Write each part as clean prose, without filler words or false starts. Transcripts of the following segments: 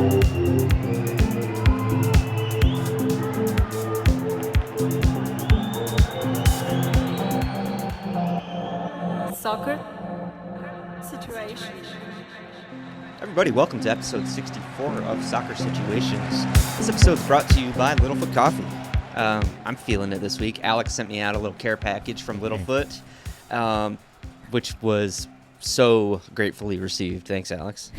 Soccer situation. Everybody, welcome to episode 64 of Soccer Situations. This episode is brought to you by Littlefoot Coffee. I'm feeling it this week. Alex sent me out a little care package from Littlefoot, which was so gratefully received. Thanks, Alex.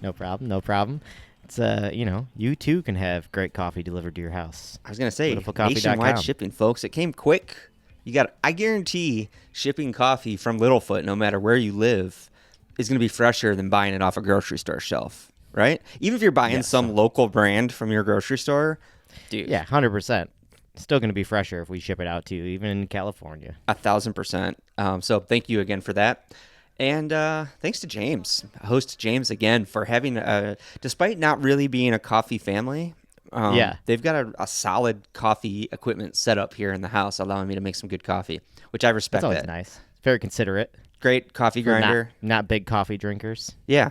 No problem. It's you too can have great coffee delivered to your house. I was gonna say LittlefootCoffee.com. nationwide shipping, folks. It came quick. I guarantee shipping coffee from Littlefoot, no matter where you live, is gonna be fresher than buying it off a grocery store shelf, right? Even if you're buying some local brand from your grocery store, dude. Yeah, 100%. Still going to be fresher if we ship it out to you, even in California. 1,000%. So thank you again for that. And thanks to James, host James again, for having, despite not really being a coffee family, they've got a solid coffee equipment set up here in the house, allowing me to make some good coffee, which I respect. That's always nice. Very considerate. Great coffee grinder. Not big coffee drinkers. Yeah.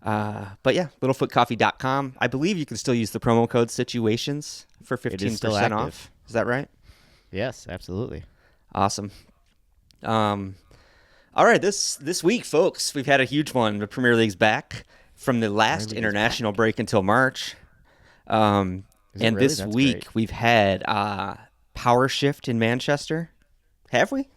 But yeah, littlefootcoffee.com. I believe you can still use the promo code situations for 15% off. Is that right? Yes, absolutely. Awesome. All right, this week, folks, we've had a huge one. The Premier League's back from the last international break until March. And really? This That's week great. We've had power shift in Manchester. Have we?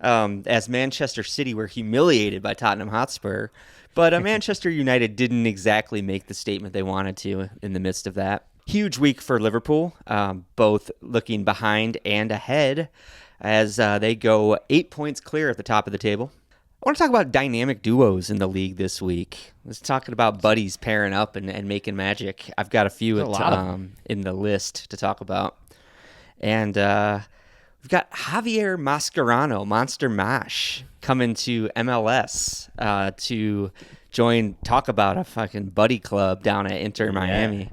As Manchester City were humiliated by Tottenham Hotspur. But Manchester United didn't exactly make the statement they wanted to in the midst of that. Huge week for Liverpool, both looking behind and ahead as they go 8 points clear at the top of the table. I want to talk about dynamic duos in the league this week. Let's talk about buddies pairing up and making magic. I've got a few in the list to talk about. And we've got Javier Mascherano, Monster Mash, coming to MLS to talk about a fucking buddy club down at Inter Miami.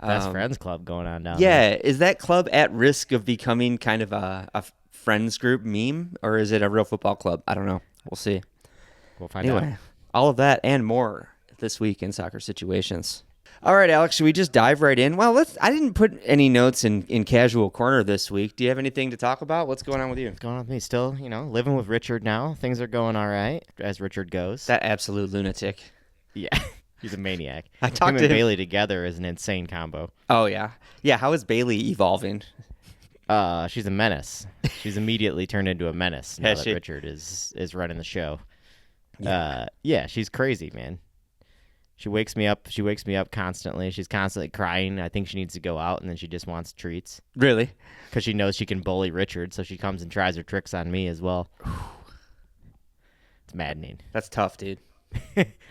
Best friends club going on down there. Yeah, is that club at risk of becoming kind of a friends group meme, or is it a real football club? I don't know. We'll see. We'll find out. All of that and more this week in Soccer Situations. All right, Alex, should we just dive right in? Well, I didn't put any notes in Casual Corner this week. Do you have anything to talk about? What's going on with you? What's going on with me? Still, living with Richard now. Things are going all right, as Richard goes. That absolute lunatic. Yeah, he's a maniac. I talked Him to and him. Bailey together is an insane combo. Oh, yeah. Yeah, how is Bailey evolving? She's a menace. She's immediately turned into a menace now Has that she? Richard is running the show. Yeah. She's crazy, man. She wakes me up constantly. She's constantly crying. I think she needs to go out, and then she just wants treats. Really? Because she knows she can bully Richard, so she comes and tries her tricks on me as well. It's maddening. That's tough, dude.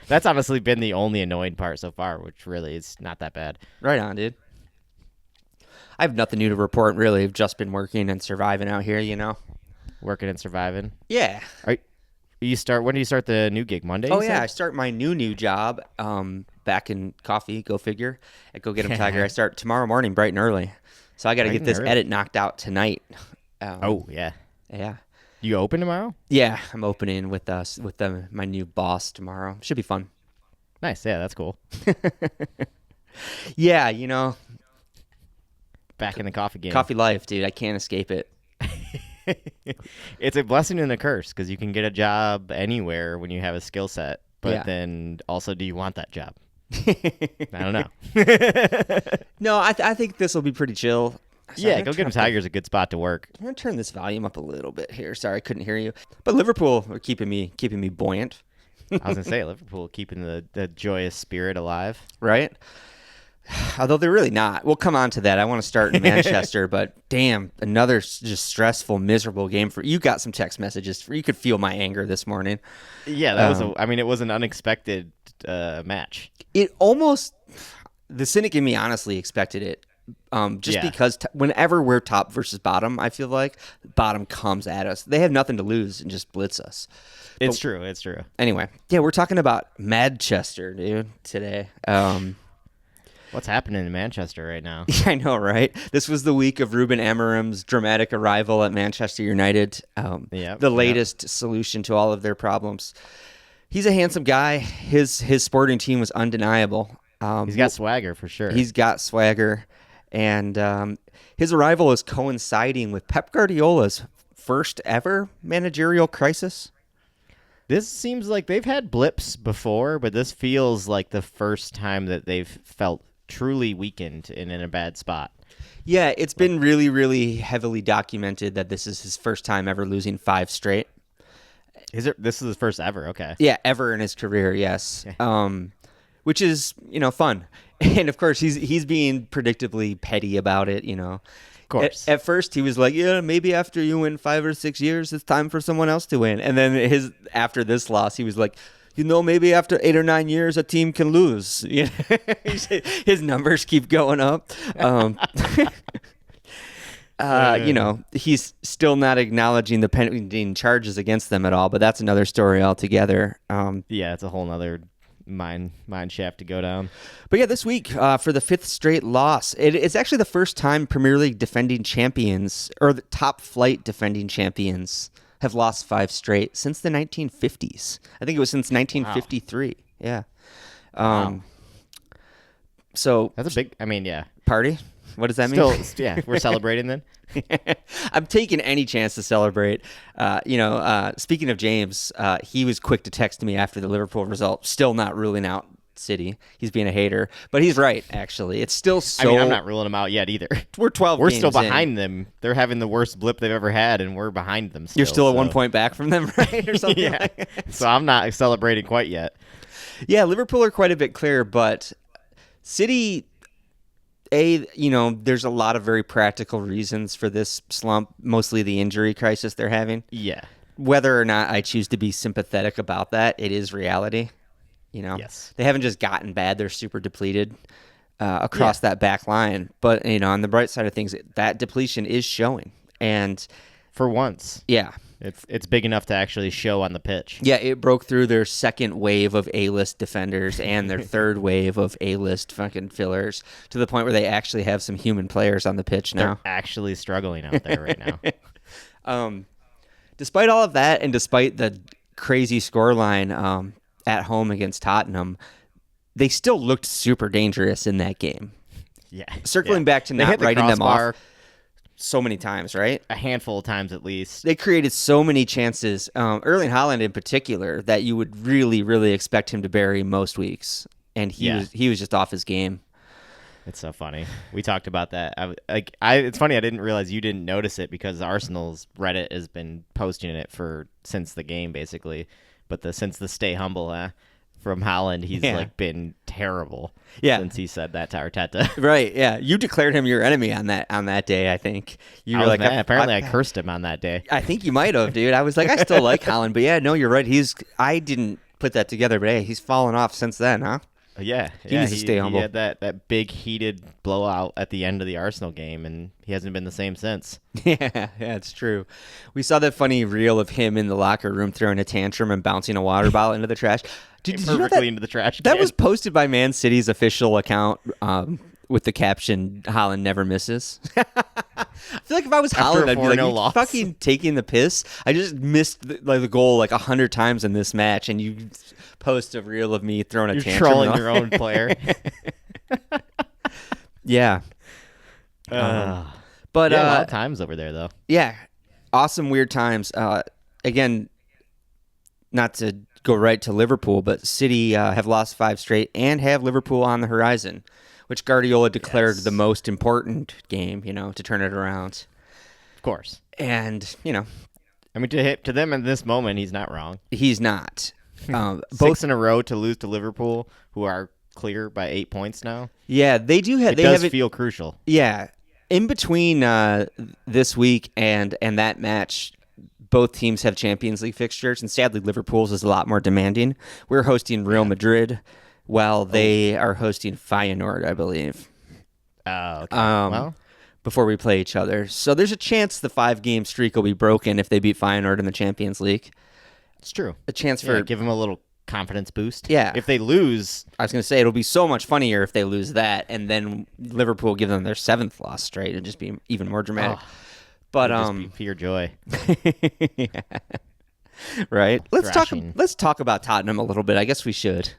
That's honestly been the only annoying part so far, which really is not that bad. Right on, dude. I have nothing new to report, really. I've just been working and surviving out here, Working and surviving. Yeah. When do you start the new gig? Monday? Oh, yeah. I start my new job back in coffee, go figure, at Go Get 'em Tiger. I start tomorrow morning bright and early. So I got to get this edit knocked out tonight. Yeah. Yeah. You open tomorrow? Yeah. I'm opening with my new boss tomorrow. Should be fun. Nice. Yeah, that's cool. Yeah, Back in the coffee game. coffee life, dude. I can't escape it. It's a blessing and a curse because you can get a job anywhere when you have a skill set. But then also, do you want that job? I don't know. No, I think this will be pretty chill. Yeah, Go Get 'em Tiger's a good spot to work. I'm going to turn this volume up a little bit here. Sorry, I couldn't hear you. But Liverpool are keeping me buoyant. I was going to say, Liverpool keeping the joyous spirit alive. Right? Although they're really not. We'll come on to that. I want to start in Manchester, but damn, another just stressful, miserable game for you. Got some text messages. You could feel my anger this morning. Yeah, that it was an unexpected match. It almost, the cynic in me honestly expected it. Because whenever we're top versus bottom, I feel like bottom comes at us. They have nothing to lose and just blitz us. It's true. Anyway, yeah, we're talking about Manchester, dude, today. What's happening in Manchester right now? I know, right? This was the week of Ruben Amorim's dramatic arrival at Manchester United. The latest solution to all of their problems. He's a handsome guy. His sporting team was undeniable. He's got swagger for sure. He's got swagger, and his arrival is coinciding with Pep Guardiola's first ever managerial crisis. This seems like they've had blips before, but this feels like the first time that they've felt truly weakened and in a bad spot. Yeah, it's been really, really heavily documented that this is his first time ever losing 5 straight. Is it? This is his first ever. Okay. Yeah, ever in his career. Yes. Which is fun, and of course he's being predictably petty about it. Of course. At first he was like, yeah, maybe after you win 5 or 6 years, it's time for someone else to win. And then after this loss, he was like, maybe after 8 or 9 years, a team can lose. His numbers keep going up. He's still not acknowledging the pending charges against them at all, but that's another story altogether. Yeah, it's a whole nother mine shaft to go down. But yeah, this week for the 5th straight loss, it's actually the first time Premier League defending champions or the top flight defending champions have lost 5 straight since the 1950s. I think it was since 1953. Wow. Yeah. Wow. So that's a big. Yeah. Party. What does that mean? Yeah, we're celebrating then. I'm taking any chance to celebrate. Speaking of James, he was quick to text me after the Liverpool result, still not ruling out City. He's being a hater, but he's right, actually. It's still so... I'm not ruling them out yet either. We're 12 We're games still behind in. them. They're having the worst blip they've ever had, and we're behind them still. You're still at 1 point back from them, right? Or something yeah. like that. So I'm not celebrating quite yet. Yeah, Liverpool are quite a bit clear, but City... there's a lot of very practical reasons for this slump, mostly the injury crisis they're having. Yeah. Whether or not I choose to be sympathetic about that, it is reality. Yes. They haven't just gotten bad; they're super depleted across that back line. But on the bright side of things, that depletion is showing, and for once, yeah, it's big enough to actually show on the pitch. Yeah, it broke through their second wave of A-list defenders and their third wave of A-list fucking fillers to the point where they actually have some human players on the pitch now. They're actually struggling out there right now. Despite all of that, and despite the crazy scoreline at home against Tottenham, they still looked super dangerous in that game. Yeah. Circling back to not writing them off so many times, right? A handful of times at least. They created so many chances, Erling Haaland in particular, that you would really, really expect him to bury most weeks. And he was just off his game. It's so funny. We talked about that. It's funny. I didn't realize you didn't notice it because Arsenal's Reddit has been posting it since the game, basically. But since the stay humble from Haaland, he's been terrible. Yeah. Since he said that to Arteta. Right. Yeah. You declared him your enemy on that day. I think you were like, apparently I cursed him on that day. I think you might have, dude. I was like, I still like Haaland, but yeah, no, you're right. I didn't put that together, but hey, he's fallen off since then, huh? Yeah, he needs to stay humble. He had that big heated blowout at the end of the Arsenal game, and he hasn't been the same since. Yeah, it's true. We saw that funny reel of him in the locker room throwing a tantrum and bouncing a water bottle into the trash. Did you know that, into the trash. That was posted by Man City's official account with the caption "Haaland never misses." I feel like if I was Haaland, I'd be like, "You fucking taking the piss." I just missed the goal 100 times in this match, and you post a reel of me throwing a tantrum. You're trolling your own player. Yeah. But a lot of times over there, though. Yeah, awesome weird times. Again, not to go right to Liverpool, but City have lost 5 straight and have Liverpool on the horizon, which Guardiola declared the most important game, to turn it around. Of course. And, I mean, to them in this moment, he's not wrong. He's not. 6 in a row to lose to Liverpool, who are clear by 8 points now. Yeah, they do have. It does feel crucial. Yeah. In between this week and that match, both teams have Champions League fixtures, and sadly, Liverpool's is a lot more demanding. We're hosting Real Madrid, while they are hosting Feyenoord, I believe. Oh, okay. Before we play each other. So there's a chance the 5-game streak will be broken if they beat Feyenoord in the Champions League. It's true. A chance for... give them a little confidence boost. Yeah. If they lose... I was going to say, it'll be so much funnier if they lose that, and then Liverpool give them their 7th loss straight. It'd just be even more dramatic. Oh. But just be pure joy. Yeah. Right. Thrashing. Let's talk about Tottenham a little bit. I guess we should.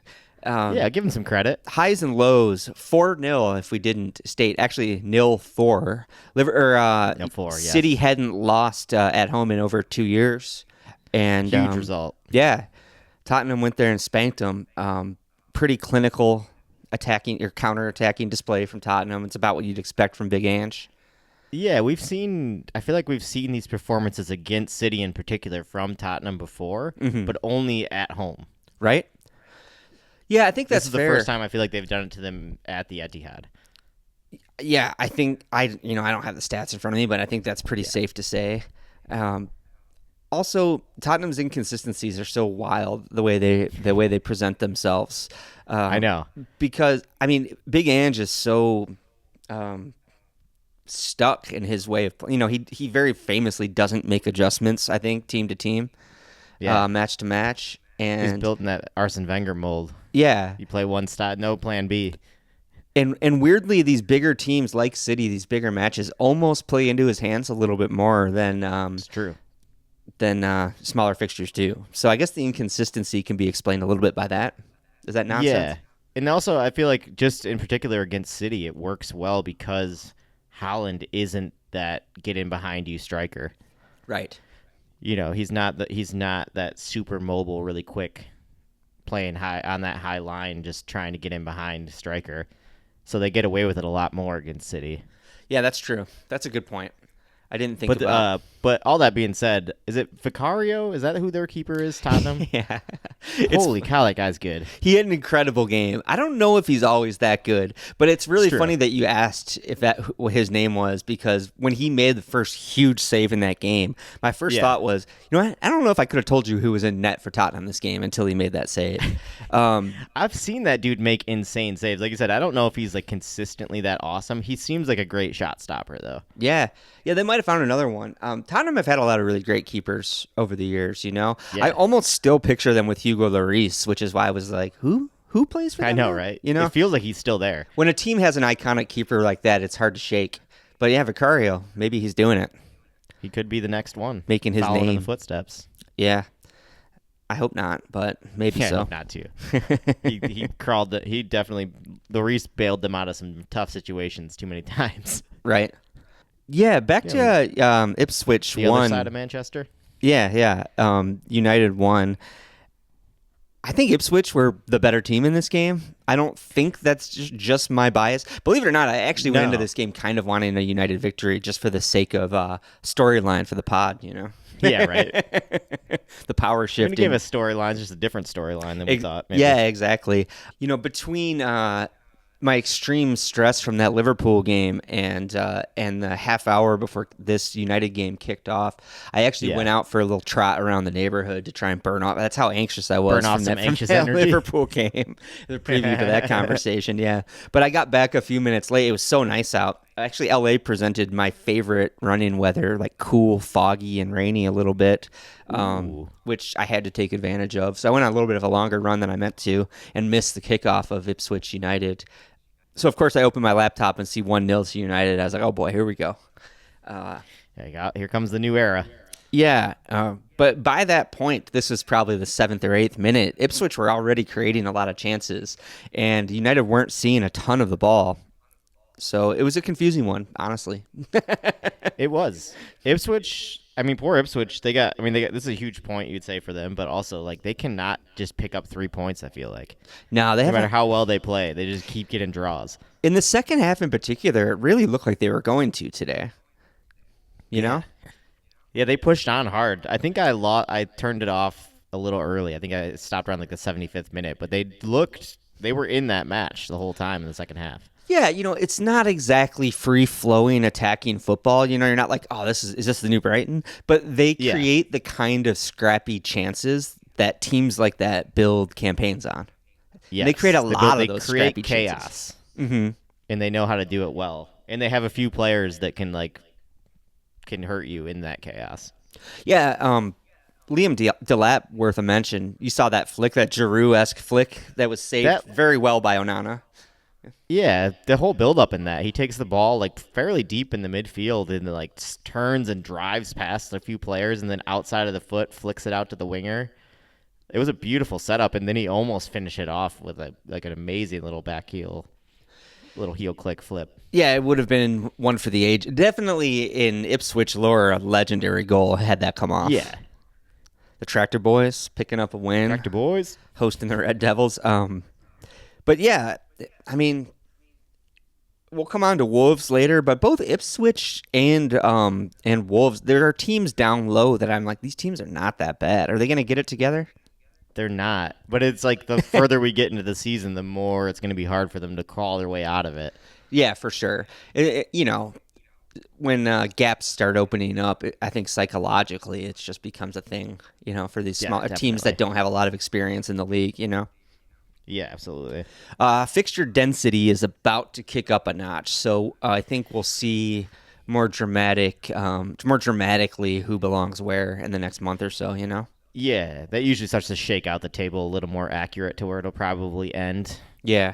Yeah, give him some credit. Highs and lows. 4-0 if we didn't state. Actually, 0-4. 0-4, yes. City hadn't lost at home in over 2 years. And Huge result. Yeah. Tottenham went there and spanked them. Pretty clinical attacking or counter-attacking display from Tottenham. It's about what you'd expect from Big Ange. Yeah, I feel like we've seen these performances against City in particular from Tottenham before, but only at home. Right? Yeah, I think that's This is the fair. first time I feel like they've done it to them at the Etihad. Yeah, I think I don't have the stats in front of me, but I think that's pretty safe to say. Also, Tottenham's inconsistencies are so wild the way they present themselves. I know, because Big Ange is so stuck in his way of he very famously doesn't make adjustments. I think team to team, match to match, and he's built in that Arsene Wenger mold. Yeah, you play one style, no plan B. And weirdly, these bigger teams like City, these bigger matches, almost play into his hands a little bit more than it's true. Than smaller fixtures do. So I guess the inconsistency can be explained a little bit by that. Is that nonsense? Yeah, and also I feel like just in particular against City, it works well because Haaland isn't that get in behind you striker. Right. He's not that super mobile, really quick, playing high on that high line, just trying to get in behind striker. So they get away with it a lot more against City. Yeah, that's true. That's a good point. I didn't think about. But all that being said, is it Vicario? Is that who their keeper is? Tottenham. Yeah. Holy cow, that guy's good. He had an incredible game. I don't know if he's always that good, but it's really funny that you asked if that what his name was, because when he made the first huge save in that game, my first thought was, what? I don't know if I could have told you who was in net for Tottenham this game until he made that save. I've seen that dude make insane saves. Like I said, I don't know if he's like consistently that awesome. He seems like a great shot stopper, though. Yeah, they might have found another one. Tottenham have had a lot of really great keepers over the years. Yeah. I almost still picture them with Hugo Lloris, which is why I was like, who plays for them? I know, right? You know, it feels like he's still there. When a team has an iconic keeper like that, it's hard to shake. But yeah, Vicario, maybe he's doing it. He could be the next one, making his following name in the footsteps. Yeah, I hope not, but maybe I so. hope not too. he crawled. He definitely. Lloris bailed them out of some tough situations too many times. Right. Yeah, back to Ipswich the won. other side of Manchester. Yeah. United won. I think Ipswich were the better team in this game. I don't think that's just my bias. Believe it or not, I actually went into this game kind of wanting a United victory just for the sake of storyline for the pod, Yeah, right. The power shifting. Give a storyline, just a different storyline than we thought. Maybe. Yeah, exactly. Between my extreme stress from that Liverpool game and the half hour before this United game kicked off, I actually went out for a little trot around the neighborhood to try and burn off. That's how anxious I was from that energy. Liverpool game. The preview to that conversation, yeah. But I got back a few minutes late. It was so nice out. Actually, LA presented my favorite run-in weather, like cool, foggy, and rainy a little bit, which I had to take advantage of. So I went on a little bit of a longer run than I meant to and missed the kickoff of Ipswich United. So, of course, I opened my laptop and see 1-0 to United. I was like, oh, boy, here we go. Here comes the new era. Yeah, but by that point, this was probably the 7th or 8th minute. Ipswich were already creating a lot of chances, and United weren't seeing a ton of the ball. So it was a confusing one, honestly. It was. Ipswich, poor Ipswich, they got this is a huge point you'd say for them, but also like they cannot just pick up 3 points, I feel like. No, no matter how well they play, they just keep getting draws. In the second half in particular, it really looked like they were going to today. You know? Yeah, they pushed on hard. I think I turned it off a little early. I think I stopped around like the 75th minute, but they were in that match the whole time in the second half. Yeah, it's not exactly free-flowing attacking football. You're not like, oh, is this the new Brighton? But they create the kind of scrappy chances that teams like that build campaigns on. Yes. They create a lot of those create scrappy chaos. chances. Mm-hmm. And they know how to do it well. And they have a few players that can hurt you in that chaos. Yeah, Liam Delap, worth a mention. You saw that flick, that Giroud-esque flick that was saved very well by Onana. Yeah, the whole build-up in that. He takes the ball like fairly deep in the midfield and like turns and drives past a few players and then outside of the foot flicks it out to the winger. It was a beautiful setup, and then he almost finished it off with an amazing little little heel click flip. Yeah, it would have been one for the age. Definitely in Ipswich lore, a legendary goal had that come off. Yeah, The Tractor Boys picking up a win, Tractor Boys. hosting the Red Devils. But yeah, I mean, we'll come on to Wolves later, but both Ipswich and Wolves, there are teams down low that I'm like, these teams are not that bad. Are they going to get it together? They're not, but it's like the further we get into the season, the more it's going to be hard for them to crawl their way out of it. Yeah, for sure. When gaps start opening up, I think psychologically it just becomes a thing, for these small teams that don't have a lot of experience in the league, Yeah, absolutely. Fixture density is about to kick up a notch, so I think we'll see more dramatically who belongs where in the next month or so, Yeah, that usually starts to shake out the table a little more accurate to where it'll probably end. Yeah.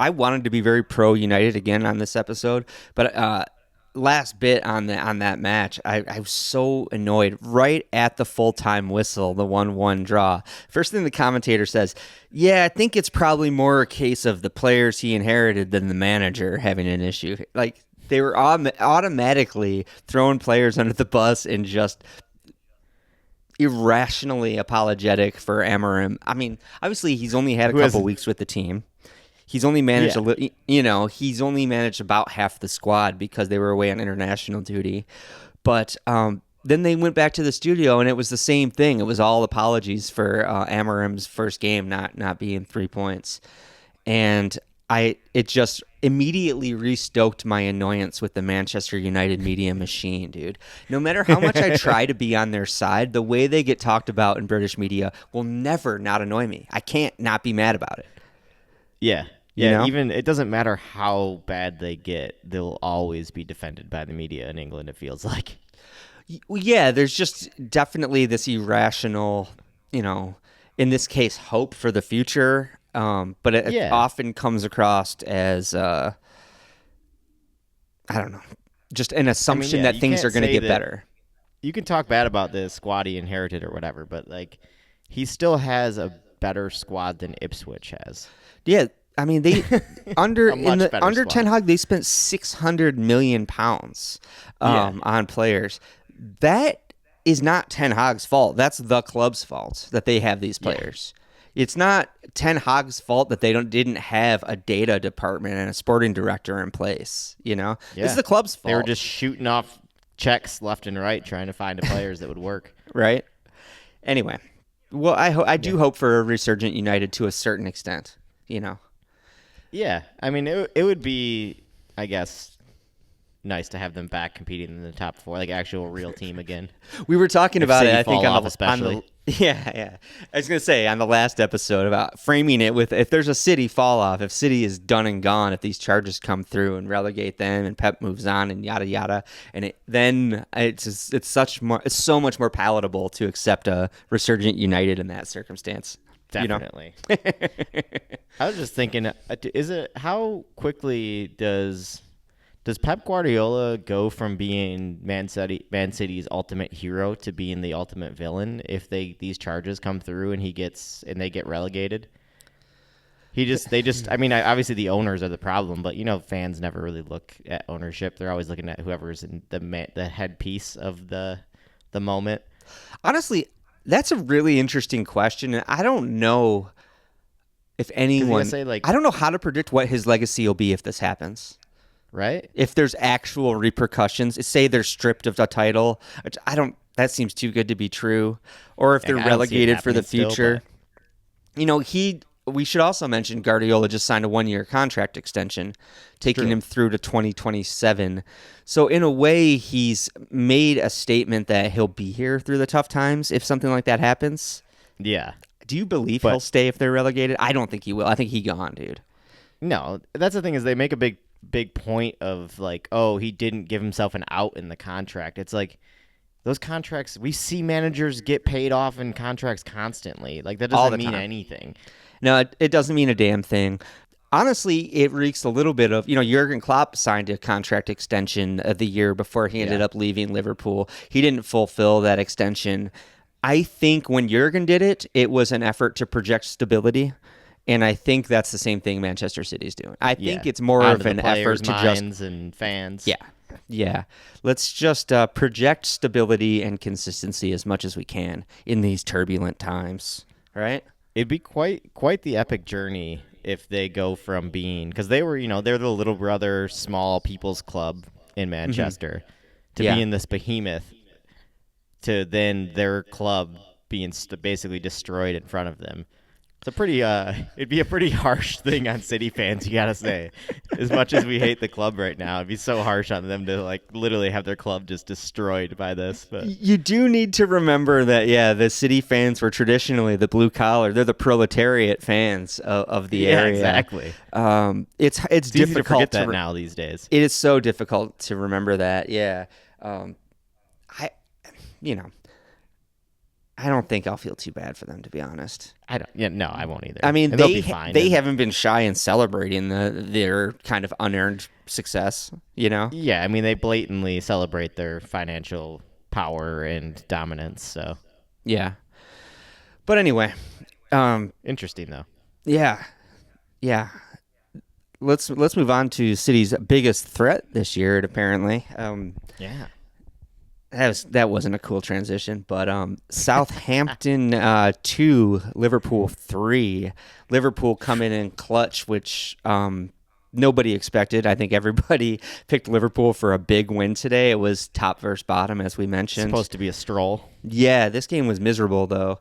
I wanted to be very pro United again on this episode, but last bit on that match, I was so annoyed right at the full-time whistle, the 1-1 draw. First thing the commentator says, yeah, I think it's probably more a case of the players he inherited than the manager having an issue. Like, they were automatically throwing players under the bus and just irrationally apologetic for Amorim. I mean, obviously he's only had a couple weeks with the team. He's only managed he's only managed about half the squad because they were away on international duty. But then they went back to the studio and it was the same thing. It was all apologies for Amorim's first game not being 3 points. And it just immediately restoked my annoyance with the Manchester United media machine, dude. No matter how much I try to be on their side, the way they get talked about in British media will never not annoy me. I can't not be mad about it. Yeah. Yeah, even it doesn't matter how bad they get, they'll always be defended by the media in England, it feels like. Yeah, there's just definitely this irrational, in this case, hope for the future. But it often comes across as, I don't know, just an assumption that things are going to get better. You can talk bad about the squad he inherited or whatever, but like he still has a better squad than Ipswich has. Yeah, I mean they under squad. Ten Hag they spent £600 million on players. That is not Ten Hag's fault. That's the club's fault that they have these players. Yeah. It's not Ten Hag's fault that they didn't have a data department and a sporting director in place. It's the club's fault. They were just shooting off checks left and right, trying to find players that would work. Right. Anyway, well, I do hope for a resurgent United to a certain extent. Yeah, I mean, it would be, I guess, nice to have them back competing in the top four, like actual real team again. We were talking about it, I think, especially. Yeah. I was going to say on the last episode about framing it with if there's a City fall off, if City is done and gone, if these charges come through and relegate them and Pep moves on and yada yada, and then it's so much more palatable to accept a resurgent United in that circumstance. Definitely. I was just thinking, how quickly does Pep Guardiola go from being Man City's ultimate hero to being the ultimate villain if these charges come through and they get relegated? I mean, obviously the owners are the problem, but fans never really look at ownership. They're always looking at whoever's in the headpiece of the moment. Honestly, that's a really interesting question, and I don't know if anyone. I don't know how to predict what his legacy will be if this happens. Right? If there's actual repercussions, say they're stripped of the title, which that seems too good to be true, or if they're relegated for the future. We should also mention Guardiola just signed a 1-year contract extension, taking him through to 2027. So in a way, he's made a statement that he'll be here through the tough times if something like that happens. Yeah. Do you believe he'll stay if they're relegated? I don't think he will. I think he's gone, dude. No, that's the thing is they make a big point of like, oh, he didn't give himself an out in the contract. It's like those contracts, we see managers get paid off in contracts constantly. Like that doesn't mean anything. No, it doesn't mean a damn thing. honestly, it reeks a little bit of, Jurgen Klopp signed a contract extension the year before he ended up leaving Liverpool. He didn't fulfill that extension. I think when Jurgen did it, it was an effort to project stability. And I think that's the same thing Manchester City's doing. I think it's more Onto of an the players' effort to minds and fans. Yeah. Let's just project stability and consistency as much as we can in these turbulent times, right? It'd be quite the epic journey if they go from being, because they were, they're the little brother, small people's club in Manchester, to being this behemoth, to then their club being basically destroyed in front of them. It's a pretty, it'd be a pretty harsh thing on City fans, you gotta say. As much as we hate the club right now, it'd be so harsh on them to like literally have their club just destroyed by this. But you do need to remember that, the City fans were traditionally the blue collar. They're the proletariat fans of the area. Exactly. It's easy difficult to forget that now these days. It is so difficult to remember that. Yeah. I don't think I'll feel too bad for them, to be honest. I don't. Yeah, no, I won't either. I mean, and they'll be fine. They haven't been shy in celebrating their kind of unearned success. Yeah, I mean, they blatantly celebrate their financial power and dominance. So yeah. But anyway, interesting though. Yeah. Let's move on to City's biggest threat this year. Apparently, Yeah. That wasn't a cool transition, but Southampton 2, Liverpool 3. Liverpool coming in clutch, which nobody expected. I think everybody picked Liverpool for a big win today. It was top versus bottom, as we mentioned. Supposed to be a stroll. Yeah, this game was miserable, though.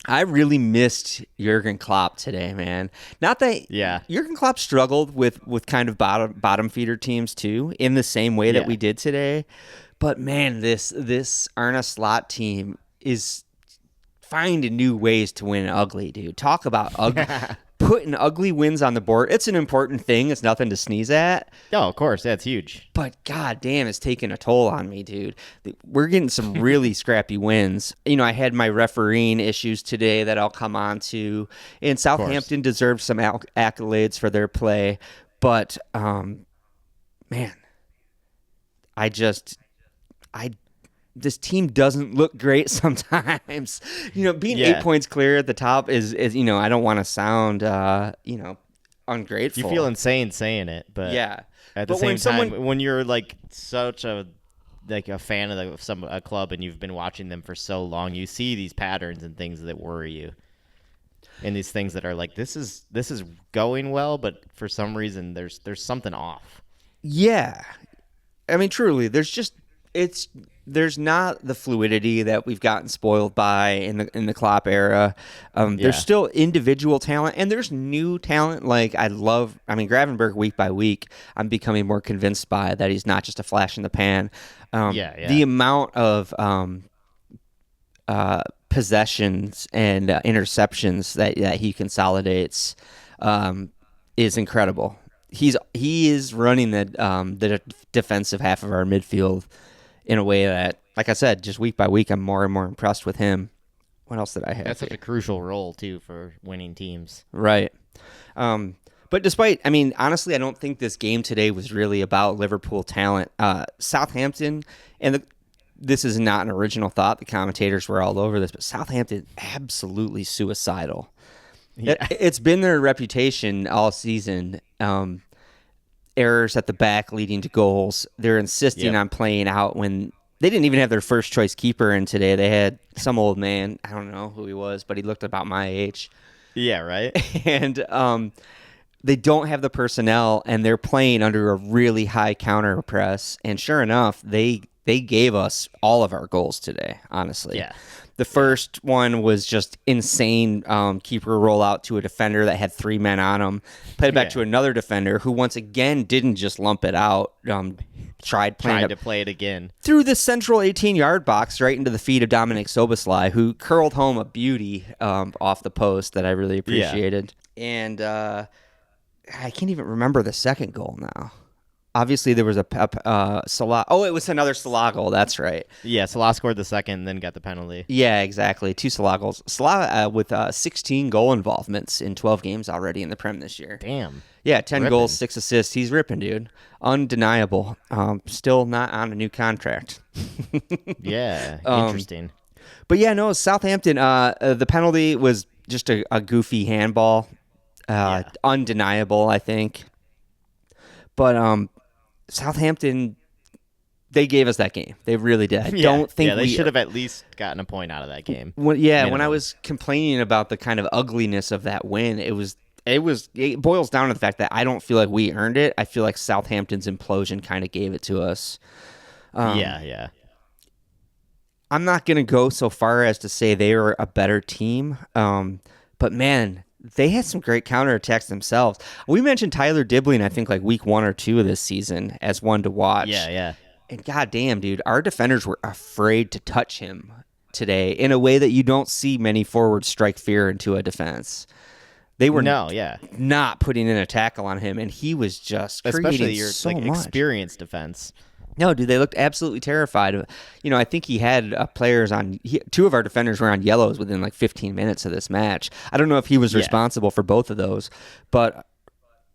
I really missed Jurgen Klopp today, man. Not that Jurgen Klopp struggled with kind of bottom feeder teams too, in the same way that we did today. But man, this Arne Slot team is finding new ways to win ugly, dude. Talk about ugly. Putting ugly wins on the board. It's an important thing. It's nothing to sneeze at. Oh, of course. That's huge. But god damn, it's taking a toll on me, dude. We're getting some really scrappy wins. I had my refereeing issues today that I'll come on to. And Southampton deserved some accolades for their play. But, man, this team doesn't look great sometimes. Being 8 points clear at the top is I don't want to sound ungrateful. You feel insane saying it, but at the same time, when you're like such a fan of a club and you've been watching them for so long, you see these patterns and things that worry you, and these things that are like this is going well, but for some reason there's something off. Yeah, I mean truly, there's not the fluidity that we've gotten spoiled by in the Klopp era. There's still individual talent, and there's new talent. Like Gravenberch week by week, I'm becoming more convinced by that he's not just a flash in the pan. The amount of possessions and interceptions that he consolidates is incredible. He is running the defensive half of our midfield in a way that, like I said, just week by week, I'm more and more impressed with him. What else did I have? That's such a crucial role, too, for winning teams. Right. But honestly, I don't think this game today was really about Liverpool talent. Southampton, and this is not an original thought. The commentators were all over this, but Southampton, absolutely suicidal. Yeah. It's been their reputation all season. Errors at the back leading to goals. They're insisting on playing out when they didn't even have their first choice keeper in today. They had some old man. I don't know who he was, but he looked about my age. Yeah, right. And they don't have the personnel, and they're playing under a really high counter press. And sure enough, they gave us all of our goals today, honestly. Yeah. The first one was just insane keeper rollout to a defender that had 3 men on him. Played it back to another defender who once again didn't just lump it out. Tried to play it again. Through the central 18-yard box right into the feet of Dominic Soboslai, who curled home a beauty off the post that I really appreciated. Yeah. And I can't even remember the second goal now. obviously there was Salah. Oh, it was another Salah goal. That's right. Yeah, Salah scored the second, then got the penalty. Yeah, exactly. 2 Salah goals. Salah with 16 goal involvements in 12 games already in the Prem this year. Damn. Yeah, 10 Ripping. goals, 6 assists. He's ripping, dude. Undeniable. Still not on a new contract. Yeah, Um, interesting. But yeah, no, Southampton, the penalty was just a goofy handball. Yeah. Undeniable, I think. But Southampton, they gave us that game. They really did. I don't think they should have at least gotten a point out of that game. When I Minimum. was complaining about the kind of ugliness of that win, it boils down to the fact that I don't feel like we earned it. I feel like Southampton's implosion kind of gave it to us. Yeah. I'm not going to go so far as to say they were a better team, but man, they had some great counterattacks themselves. We mentioned Tyler Dibbling, I think, like week 1 or 2 of this season as one to watch. Yeah. And goddamn, dude, our defenders were afraid to touch him today in a way that you don't see many forwards strike fear into a defense. They were not putting in a tackle on him, and he was just especially creating your so much. experienced defense. No, dude, they looked absolutely terrified. I think he had players on. 2 of our defenders were on yellows within like 15 minutes of this match. I don't know if he was responsible for both of those, but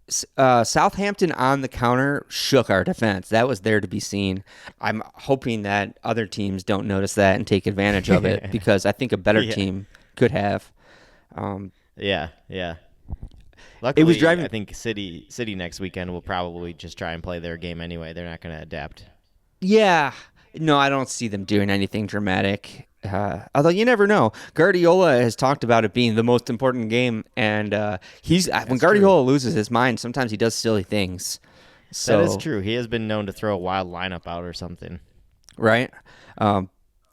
Southampton on the counter shook our defense. That was there to be seen. I'm hoping that other teams don't notice that and take advantage of it because I think a better team could have. Yeah. Luckily, It was driving. I think City next weekend will probably just try and play their game anyway. They're not going to adapt. Yeah. No, I don't see them doing anything dramatic. Although you never know. Guardiola has talked about it being the most important game, and when Guardiola loses his mind, sometimes he does silly things. So, that is true. He has been known to throw a wild lineup out or something. Right?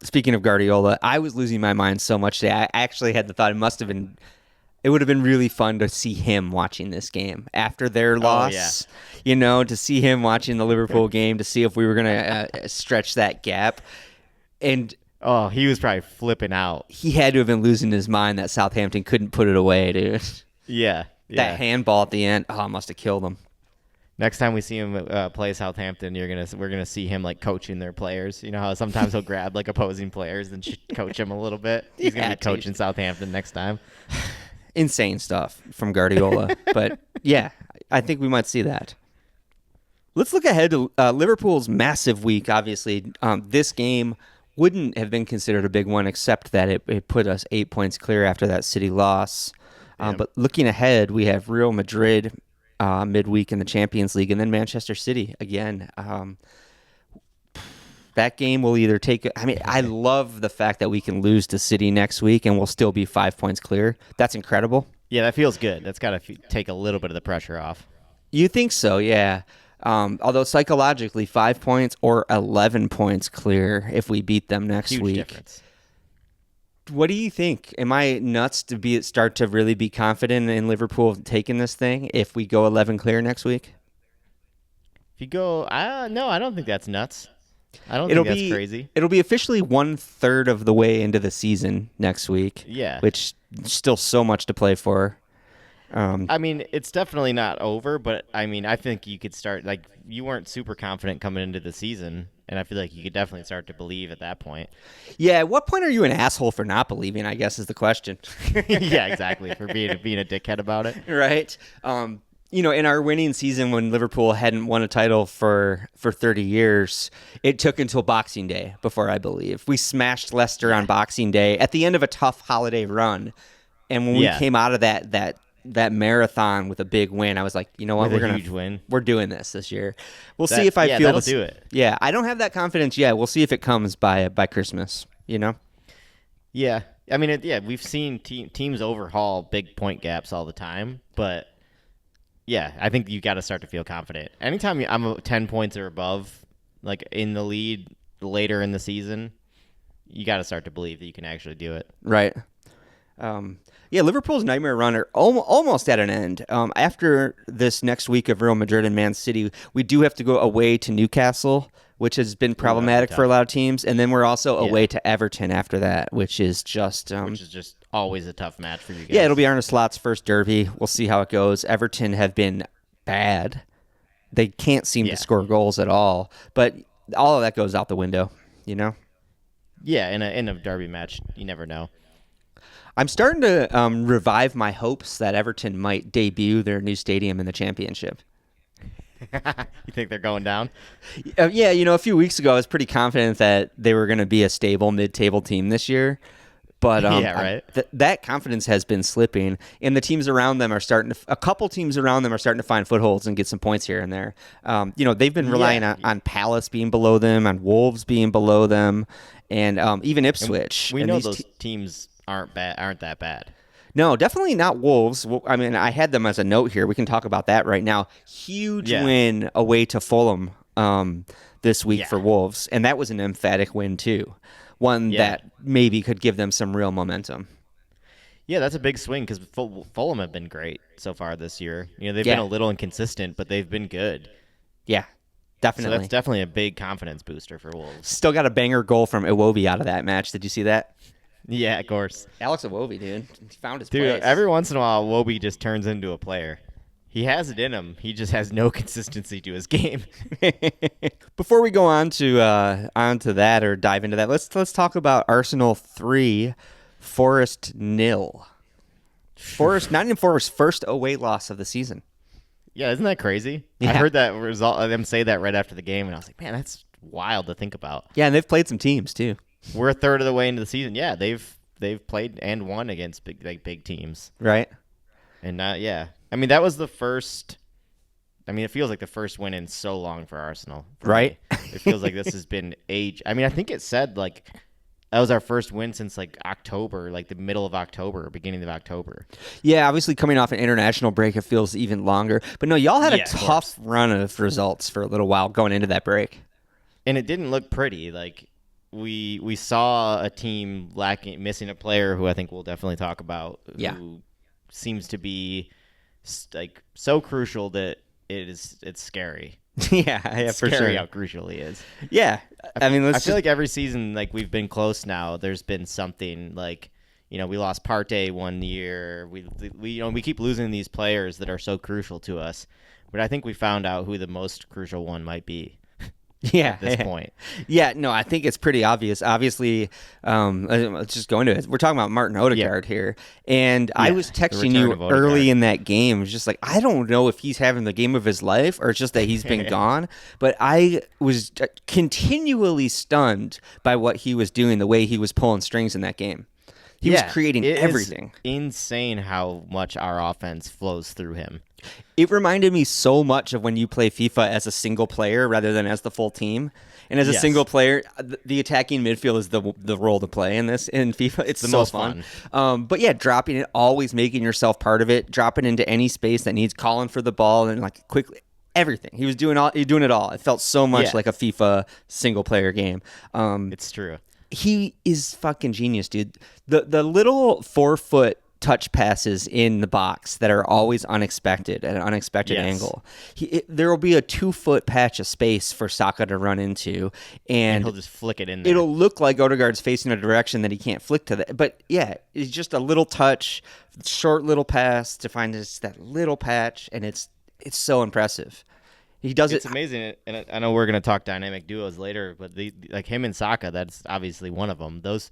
Speaking of Guardiola, I was losing my mind so much today. I actually had the thought it would have been really fun to see him watching this game after their loss. To see him watching the Liverpool game to see if we were going to stretch that gap. And he was probably flipping out. He had to have been losing his mind that Southampton couldn't put it away, dude. Yeah. That handball at the end, must have killed him. Next time we see him play Southampton, we're gonna see him like coaching their players. You know how sometimes he'll grab like opposing players and coach them a little bit. He's gonna be coaching Southampton next time. Insane stuff from Guardiola, but yeah, I think we might see that. Let's look ahead to Liverpool's massive week. Obviously, this game wouldn't have been considered a big one, except that it put us 8 points clear after that City loss. But looking ahead, we have Real Madrid midweek in the Champions League, and then Manchester City again. That game will either take. I love the fact that we can lose to City next week and we'll still be 5 points clear. That's incredible. Yeah, that feels good. That's got to take a little bit of the pressure off. You think so? Yeah. Although psychologically, 5 points or 11 points clear if we beat them next Huge week. Difference. What do you think? Am I nuts to start to really be confident in Liverpool taking this thing if we go 11 clear next week? If you go, no, I don't think that's nuts. I don't think that's crazy. It'll be officially 1/3 of the way into the season next week. Yeah. Which still so much to play for. It's definitely not over, but I think you could start, like, you weren't super confident coming into the season, and I feel like you could definitely start to believe at that point. Yeah, at what point are you an asshole for not believing, I guess is the question. Yeah, exactly, for being a dickhead about it. Right. In our winning season when Liverpool hadn't won a title for 30 years, it took until Boxing Day before I believe. We smashed Leicester on Boxing Day at the end of a tough holiday run. And when we came out of that marathon with a big win, I was like, you know what, we're doing this year. We'll see if I feel that'll do it. Yeah, I don't have that confidence yet. We'll see if it comes by Christmas, Yeah. We've seen teams overhaul big point gaps all the time, but yeah, I think you got to start to feel confident. Anytime I'm 10 points or above, like in the lead later in the season, you got to start to believe that you can actually do it. Right. Liverpool's nightmare run are almost at an end. After this next week of Real Madrid and Man City, we do have to go away to Newcastle, which has been problematic for a lot of teams, and then we're also away to Everton after that, which is just always a tough match for you guys. Yeah, it'll be Arne Slot's first derby. We'll see how it goes. Everton have been bad. They can't seem to score goals at all. But all of that goes out the window, you know? Yeah, in a derby match, you never know. I'm starting to revive my hopes that Everton might debut their new stadium in the championship. You think they're going down? Yeah, a few weeks ago I was pretty confident that they were going to be a stable mid-table team this year. But Yeah, right. That confidence has been slipping, and the teams around them are a couple teams around them are starting to find footholds and get some points here and there. They've been relying on Palace being below them, on Wolves being below them, and even Ipswich. We and know those teams aren't that bad. No, definitely not Wolves. I mean, I had them as a note here. We can talk about that right now. Huge win away to Fulham this week for Wolves, and that was an emphatic win too. One that maybe could give them some real momentum. Yeah, that's a big swing because Fulham have been great so far this year. They've been a little inconsistent, but they've been good. Yeah, definitely. So that's definitely a big confidence booster for Wolves. Still got a banger goal from Iwobi out of that match. Did you see that? Yeah, of course. Alex Iwobi, dude. He found his place. Every once in a while, Iwobi just turns into a player. He has it in him. He just has no consistency to his game. Before we go on to that or dive into that, let's talk about Arsenal 3, Forest 0. Nottingham Forest's first away loss of the season. Yeah, isn't that crazy? Yeah. I heard that result. Them say that right after the game, and I was like, man, that's wild to think about. Yeah, and they've played some teams too. We're a third of the way into the season. Yeah, they've played and won against big teams. Right. And I mean, that was the first. I mean, it feels like the first win in so long for Arsenal. Right. It feels like this has been age. I mean, I think it said like that was our first win since like October, like the middle of October, beginning of October. Yeah, obviously coming off an international break, it feels even longer. But no, y'all had a tough run of results for a little while going into that break. And it didn't look pretty. Like we saw a team missing a player who I think we'll definitely talk about. Who seems to be like so crucial that it's scary. Yeah, it's for scary sure. how crucial he is. Yeah, I mean, I feel like every season, like we've been close now. There's been something like, we lost Partey one year. We keep losing these players that are so crucial to us. But I think we found out who the most crucial one might be. Yeah, at this point. Yeah, no, I think it's pretty obvious. Obviously, let's just go into it. We're talking about Martin Odegaard here, and I was texting you early in that game. It was just like, I don't know if he's having the game of his life or it's just that he's been gone, but I was continually stunned by what he was doing, the way he was pulling strings in that game. He was creating everything. It's insane how much our offense flows through him. It reminded me so much of when you play FIFA as a single player rather than as the full team. And as a single player, the attacking midfield is the role to play in FIFA. It's the so most fun. But yeah, dropping it, always making yourself part of it, dropping into any space that needs calling for the ball and like quickly everything. He was doing it all. It felt so much like a FIFA single player game. It's true. He is fucking genius, dude. The little 4-foot touch passes in the box that are always unexpected at an unexpected angle. There will be a 2-foot patch of space for Saka to run into, and he'll just flick it in there. It'll look like Odegaard's facing a direction that he can't flick to that. But yeah, it's just a little touch, short little pass to find just that little patch, and it's so impressive. He does It's amazing, and I know we're going to talk dynamic duos later, but like him and Saka, that's obviously one of them. Those,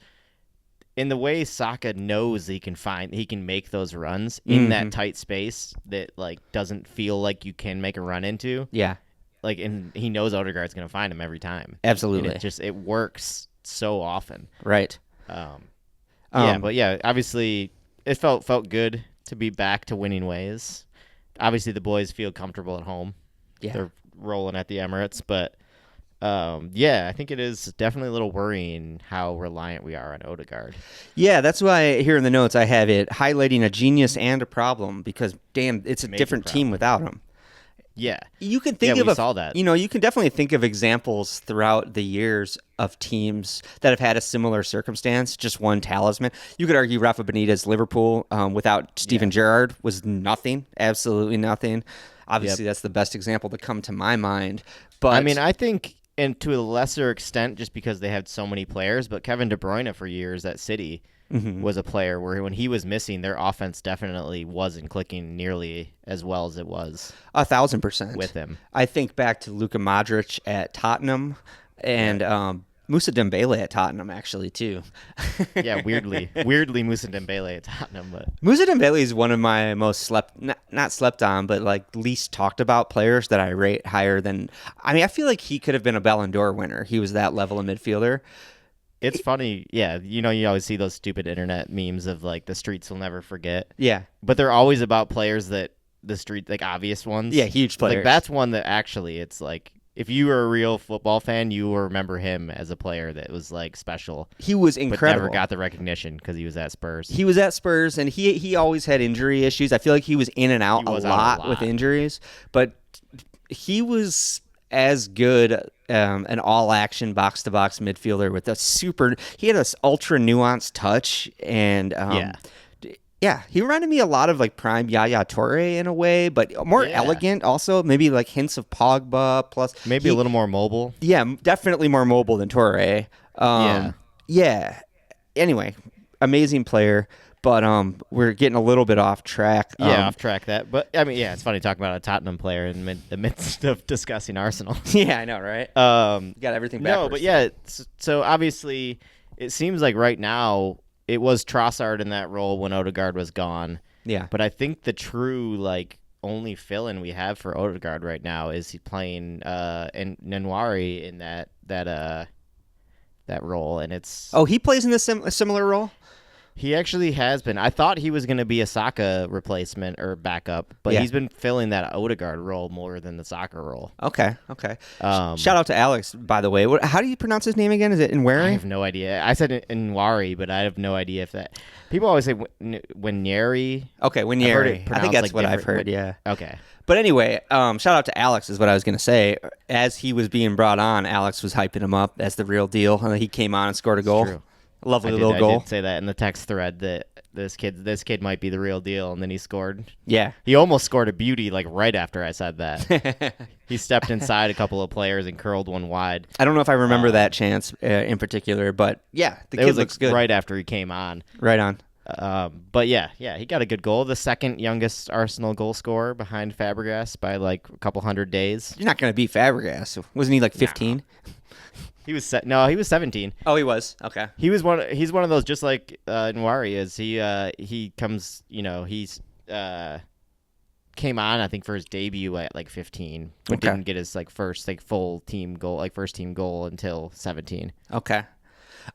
in the way Saka knows he can make those runs in that tight space that like doesn't feel like you can make a run into. Yeah, like, and he knows Odegaard's going to find him every time. Absolutely, and it works so often. Right. But yeah, obviously it felt good to be back to winning ways. Obviously, the boys feel comfortable at home. Yeah. They're rolling at the Emirates, but I think it is definitely a little worrying how reliant we are on Odegaard. Yeah, that's why here in the notes I have it highlighting a genius and a problem because damn, it's a different team without him. Yeah. You can think of saw that. You can definitely think of examples throughout the years of teams that have had a similar circumstance, just one talisman. You could argue Rafa Benitez, Liverpool, without Steven Gerrard was nothing, absolutely nothing. Obviously, that's the best example to come to my mind. But I mean, I think, and to a lesser extent, just because they had so many players, but Kevin De Bruyne for years at City was a player where when he was missing, their offense definitely wasn't clicking nearly as well as it was 1,000% with him. I think back to Luka Modric at Tottenham and Moussa Dembele at Tottenham actually too. Yeah, weirdly Moussa Dembele at Tottenham, but Moussa Dembele is one of my most not slept on, but like least talked about players that I rate higher than. I mean, I feel like he could have been a Ballon d'Or winner. He was that level of midfielder. it's funny. Yeah, you always see those stupid internet memes of like the streets will never forget. Yeah, But they're always about players that the street, like obvious ones. yeah, huge players. Like that's one that actually, it's like if you were a real football fan, you will remember him as a player that was like special. He was But incredible. never got the recognition because he was at Spurs. He was at Spurs, and he always had injury issues. I feel like he was in and out He a was out a lot lot. with injuries, but he was as good an all-action box-to-box midfielder with a super. He had this ultra nuanced touch, and yeah, he reminded me a lot of like prime Yaya Toure in a way, but more elegant. Also, maybe like hints of Pogba. Plus, Maybe a little more mobile. Yeah, definitely more mobile than Toure. Yeah. Anyway, amazing player, but we're getting a little bit off track. Off track that. But I mean, yeah, it's funny talking about a Tottenham player in the midst of discussing Arsenal. Yeah, I know, right? Got everything backwards. No, but yeah, so obviously it seems like right now it was Trossard in that role when Odegaard was gone. Yeah. But I think the true like only fill-in we have for Odegaard right now is he playing in Nwaneri in that role, and it's he plays in a similar role. He actually has been. I thought he was going to be a Saka replacement or backup, but he's been filling that Odegaard role more than the Saka role. Okay. Shout out to Alex, by the way. How do you pronounce his name again? Is it Nwaneri? I have no idea. I said Nwaneri, but I have no idea if that. People always say Nwaneri. Okay, Nwaneri. I think that's what I've heard. Yeah. Okay. But anyway, shout out to Alex is what I was going to say. As he was being brought on, Alex was hyping him up as the real deal. He came on and scored a goal. True. Lovely little goal. I did say that in the text thread that this kid might be the real deal, and then he scored. Yeah. He almost scored a beauty like right after I said that. He stepped inside a couple of players and curled one wide. I don't know if I remember that chance in particular, but yeah, the kid looks good. Right after he came on. Right on. But yeah, he got a good goal. The second youngest Arsenal goal scorer behind Fabregas by like a couple hundred days. You're not going to beat Fabregas. Wasn't he like 15? No. He was 17. Oh, he was. Okay. He's one of those, just like Nwaneri is. He comes, he's came on I think for his debut at like 15, but didn't get his like first like full team goal, like first team goal until 17. Okay.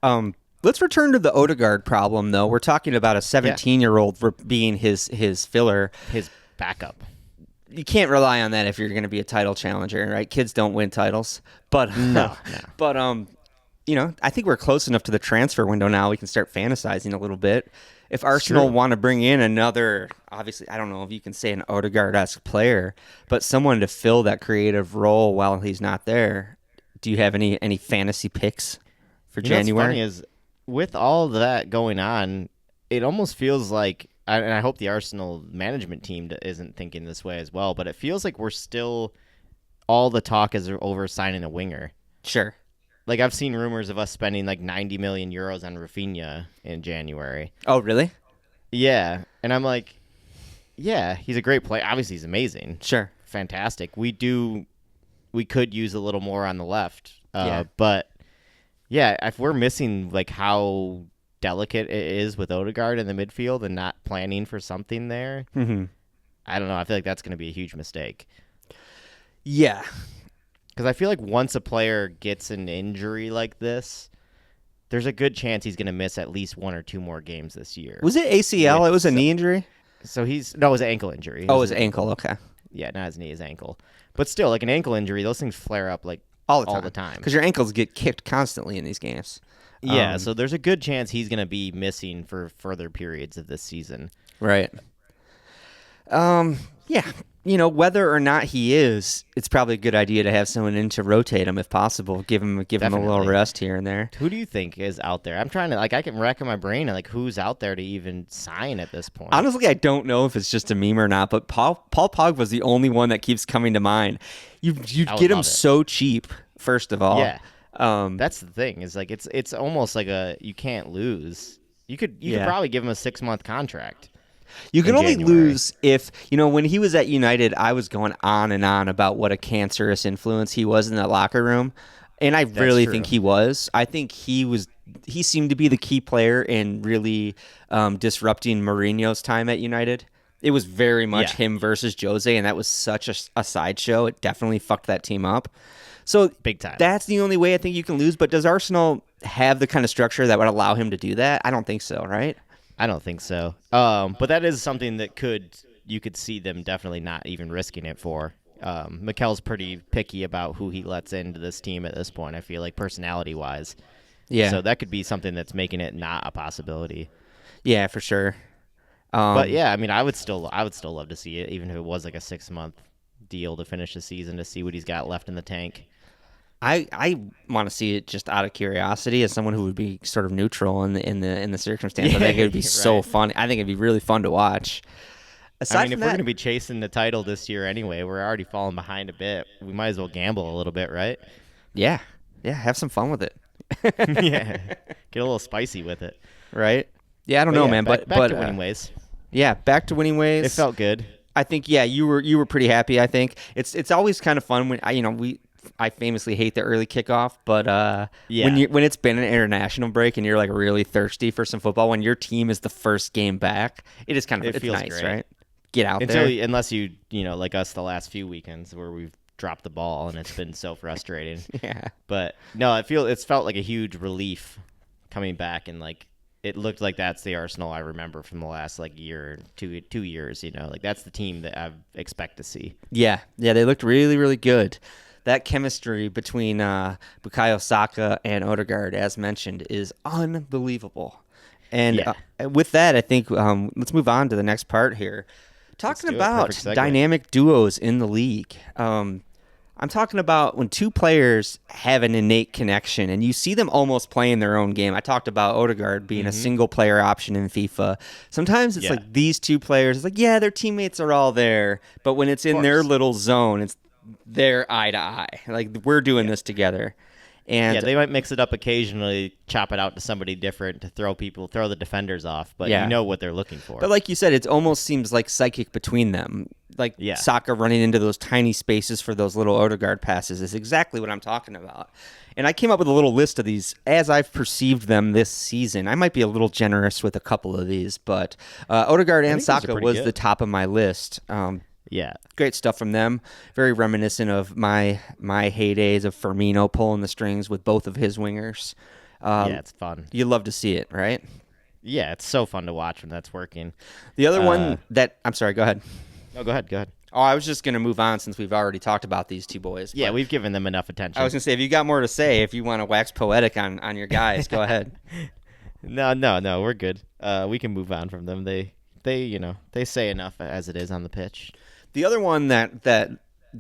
Let's return to the Odegaard problem though. We're talking about a 17-year-old being his filler, his backup. You can't rely on that if you're going to be a title challenger, right? Kids don't win titles. But But I think we're close enough to the transfer window now. We can start fantasizing a little bit. If Arsenal want to bring in another, obviously, I don't know if you can say an Odegaard-esque player, but someone to fill that creative role while he's not there. Do you have any fantasy picks for January? What's funny is with all that going on, it almost feels like, and I hope the Arsenal management team isn't thinking this way as well, but it feels like we're still, all the talk is over signing a winger. Sure. Like I've seen rumors of us spending like 90 million euros on Rafinha in January. Oh, really? Yeah. And I'm like, yeah, he's a great player. Obviously, he's amazing. Sure. Fantastic. We could use a little more on the left. But yeah, if we're missing like how delicate it is with Odegaard in the midfield and not planning for something there, I don't know. I feel like that's going to be a huge mistake. Yeah. Because I feel like once a player gets an injury like this, there's a good chance he's going to miss at least one or two more games this year. Was it ACL? It was a knee injury? So it was an ankle injury. It was ankle. Okay. Yeah, not his knee, his ankle. But still, like an ankle injury, those things flare up like all the time. Because your ankles get kicked constantly in these games. Yeah, so there's a good chance he's going to be missing for further periods of this season. Right. Yeah. Whether or not he is, it's probably a good idea to have someone in to rotate him if possible. Give him a little rest here and there. Who do you think is out there? I'm trying to I can rack in my brain who's out there to even sign at this point. Honestly, I don't know if it's just a meme or not, but Paul Pogba's the only one that keeps coming to mind. You get him so cheap, first of all. Yeah. That's the thing. Is like it's almost like you can't lose. You could Yeah. probably give him a 6-month contract. You can in only January. lose if, when he was at United, I was going on and on about what a cancerous influence he was in that locker room. And I really true. think he was. I think he seemed to be the key player in really disrupting Mourinho's time at United. It was very much Yeah. him versus Jose, and that was such a sideshow. It definitely fucked that team up. So Big time. that's the only way I think you can lose. But does Arsenal have the kind of structure that would allow him to do that? I don't think so, right? I don't think so. But that is something that you could see them definitely not even risking it for. Mikel's pretty picky about who he lets into this team at this point, I feel like, personality-wise. Yeah. So that could be something that's making it not a possibility. Yeah, for sure. But yeah, I mean, I would still love to see it, even if it was like a 6-month deal to finish the season, to see what he's got left in the tank. I want to see it just out of curiosity as someone who would be sort of neutral in the circumstance. I think it would be so Right. fun. I think it'd be really fun to watch. Aside I mean, from if we're that, going to be chasing the title this year anyway, we're already falling behind a bit. We might as well gamble a little bit, right? yeah, have some fun with it. Yeah. Get a little spicy with it. Right? Yeah, I don't know, yeah, man, back but to winning ways. Yeah, back to winning ways. It felt good. I think you were pretty happy. I think it's always kind of fun when I famously hate the early kickoff, but when it's been an international break and you're like really thirsty for some football, when your team is the first game back, it is kind of It feels nice, great. right? Get out there. Unless you like us the last few weekends where we've dropped the ball and it's been so frustrating. Yeah. But no, it's felt like a huge relief coming back, and like it looked like that's the Arsenal I remember from the last like year, 2 years. Like that's the team that I expect to see. Yeah, they looked really, really good. That chemistry between Bukayo Saka and Odegaard, as mentioned, is unbelievable. And with that, I think let's move on to the next part here. Talking about Perfect segue. dynamic duos in the league. I'm talking about when two players have an innate connection and you see them almost playing their own game. I talked about Odegaard being a single player option in FIFA. Sometimes it's like these two players, it's like, yeah, their teammates are all there, but when it's in their little zone, it's they're eye to eye. Like, we're doing this together. And they might mix it up occasionally, chop it out to somebody different to throw the defenders off, but you know what they're looking for. But like you said, it almost seems like psychic between them. Like Saka running into those tiny spaces for those little Odegaard passes is exactly what I'm talking about. And I came up with a little list of these as I've perceived them this season. I might be a little generous with a couple of these, but Odegaard and Saka was the top of my list. Great stuff from them. Very reminiscent of my heydays of Firmino pulling the strings with both of his wingers. It's fun. You love to see it, right? Yeah, it's so fun to watch when that's working. The other one that I'm sorry, go ahead. No, go ahead. Oh, I was just going to move on since we've already talked about these two boys. Yeah, we've given them enough attention. I was going to say, if you got more to say, if you want to wax poetic on your guys, go ahead. No, we're good. We can move on from them. They say enough as it is on the pitch. The other one the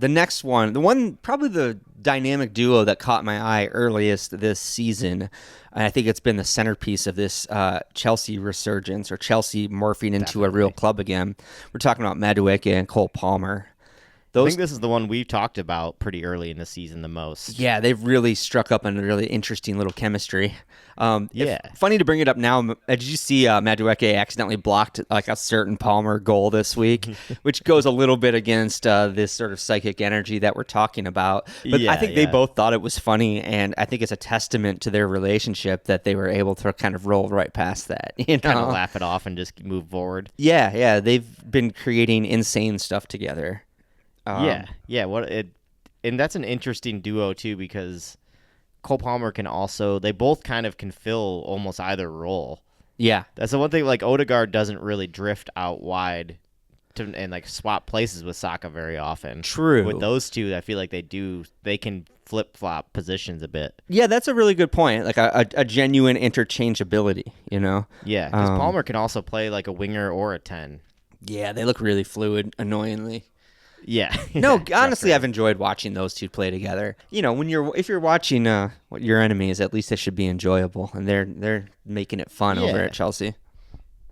next one, the one probably the dynamic duo that caught my eye earliest this season, and I think it's been the centerpiece of this Chelsea resurgence or Chelsea morphing into a real club again. We're talking about Madueke and Cole Palmer. I think this is the one we've talked about pretty early in the season the most. Yeah, they've really struck up on a really interesting little chemistry. Funny to bring it up now. Did you see Madueke accidentally blocked like a certain Palmer goal this week, which goes a little bit against this sort of psychic energy that we're talking about. But I think they both thought it was funny, and I think it's a testament to their relationship that they were able to kind of roll right past that. Kind of laugh it off and just move forward. Yeah, they've been creating insane stuff together. And that's an interesting duo too, because Cole Palmer they both kind of can fill almost either role. Yeah, that's the one thing. Like Odegaard doesn't really drift out wide and like swap places with Saka very often. True. With those two, I feel like they can flip flop positions a bit. Yeah, that's a really good point. Like a genuine interchangeability, Yeah, because Palmer can also play like a winger or a 10. Yeah, they look really fluid, annoyingly. Yeah. No, honestly, I've enjoyed watching those two play together. If you're watching what your enemy is, at least it should be enjoyable, and they're making it fun over at Chelsea.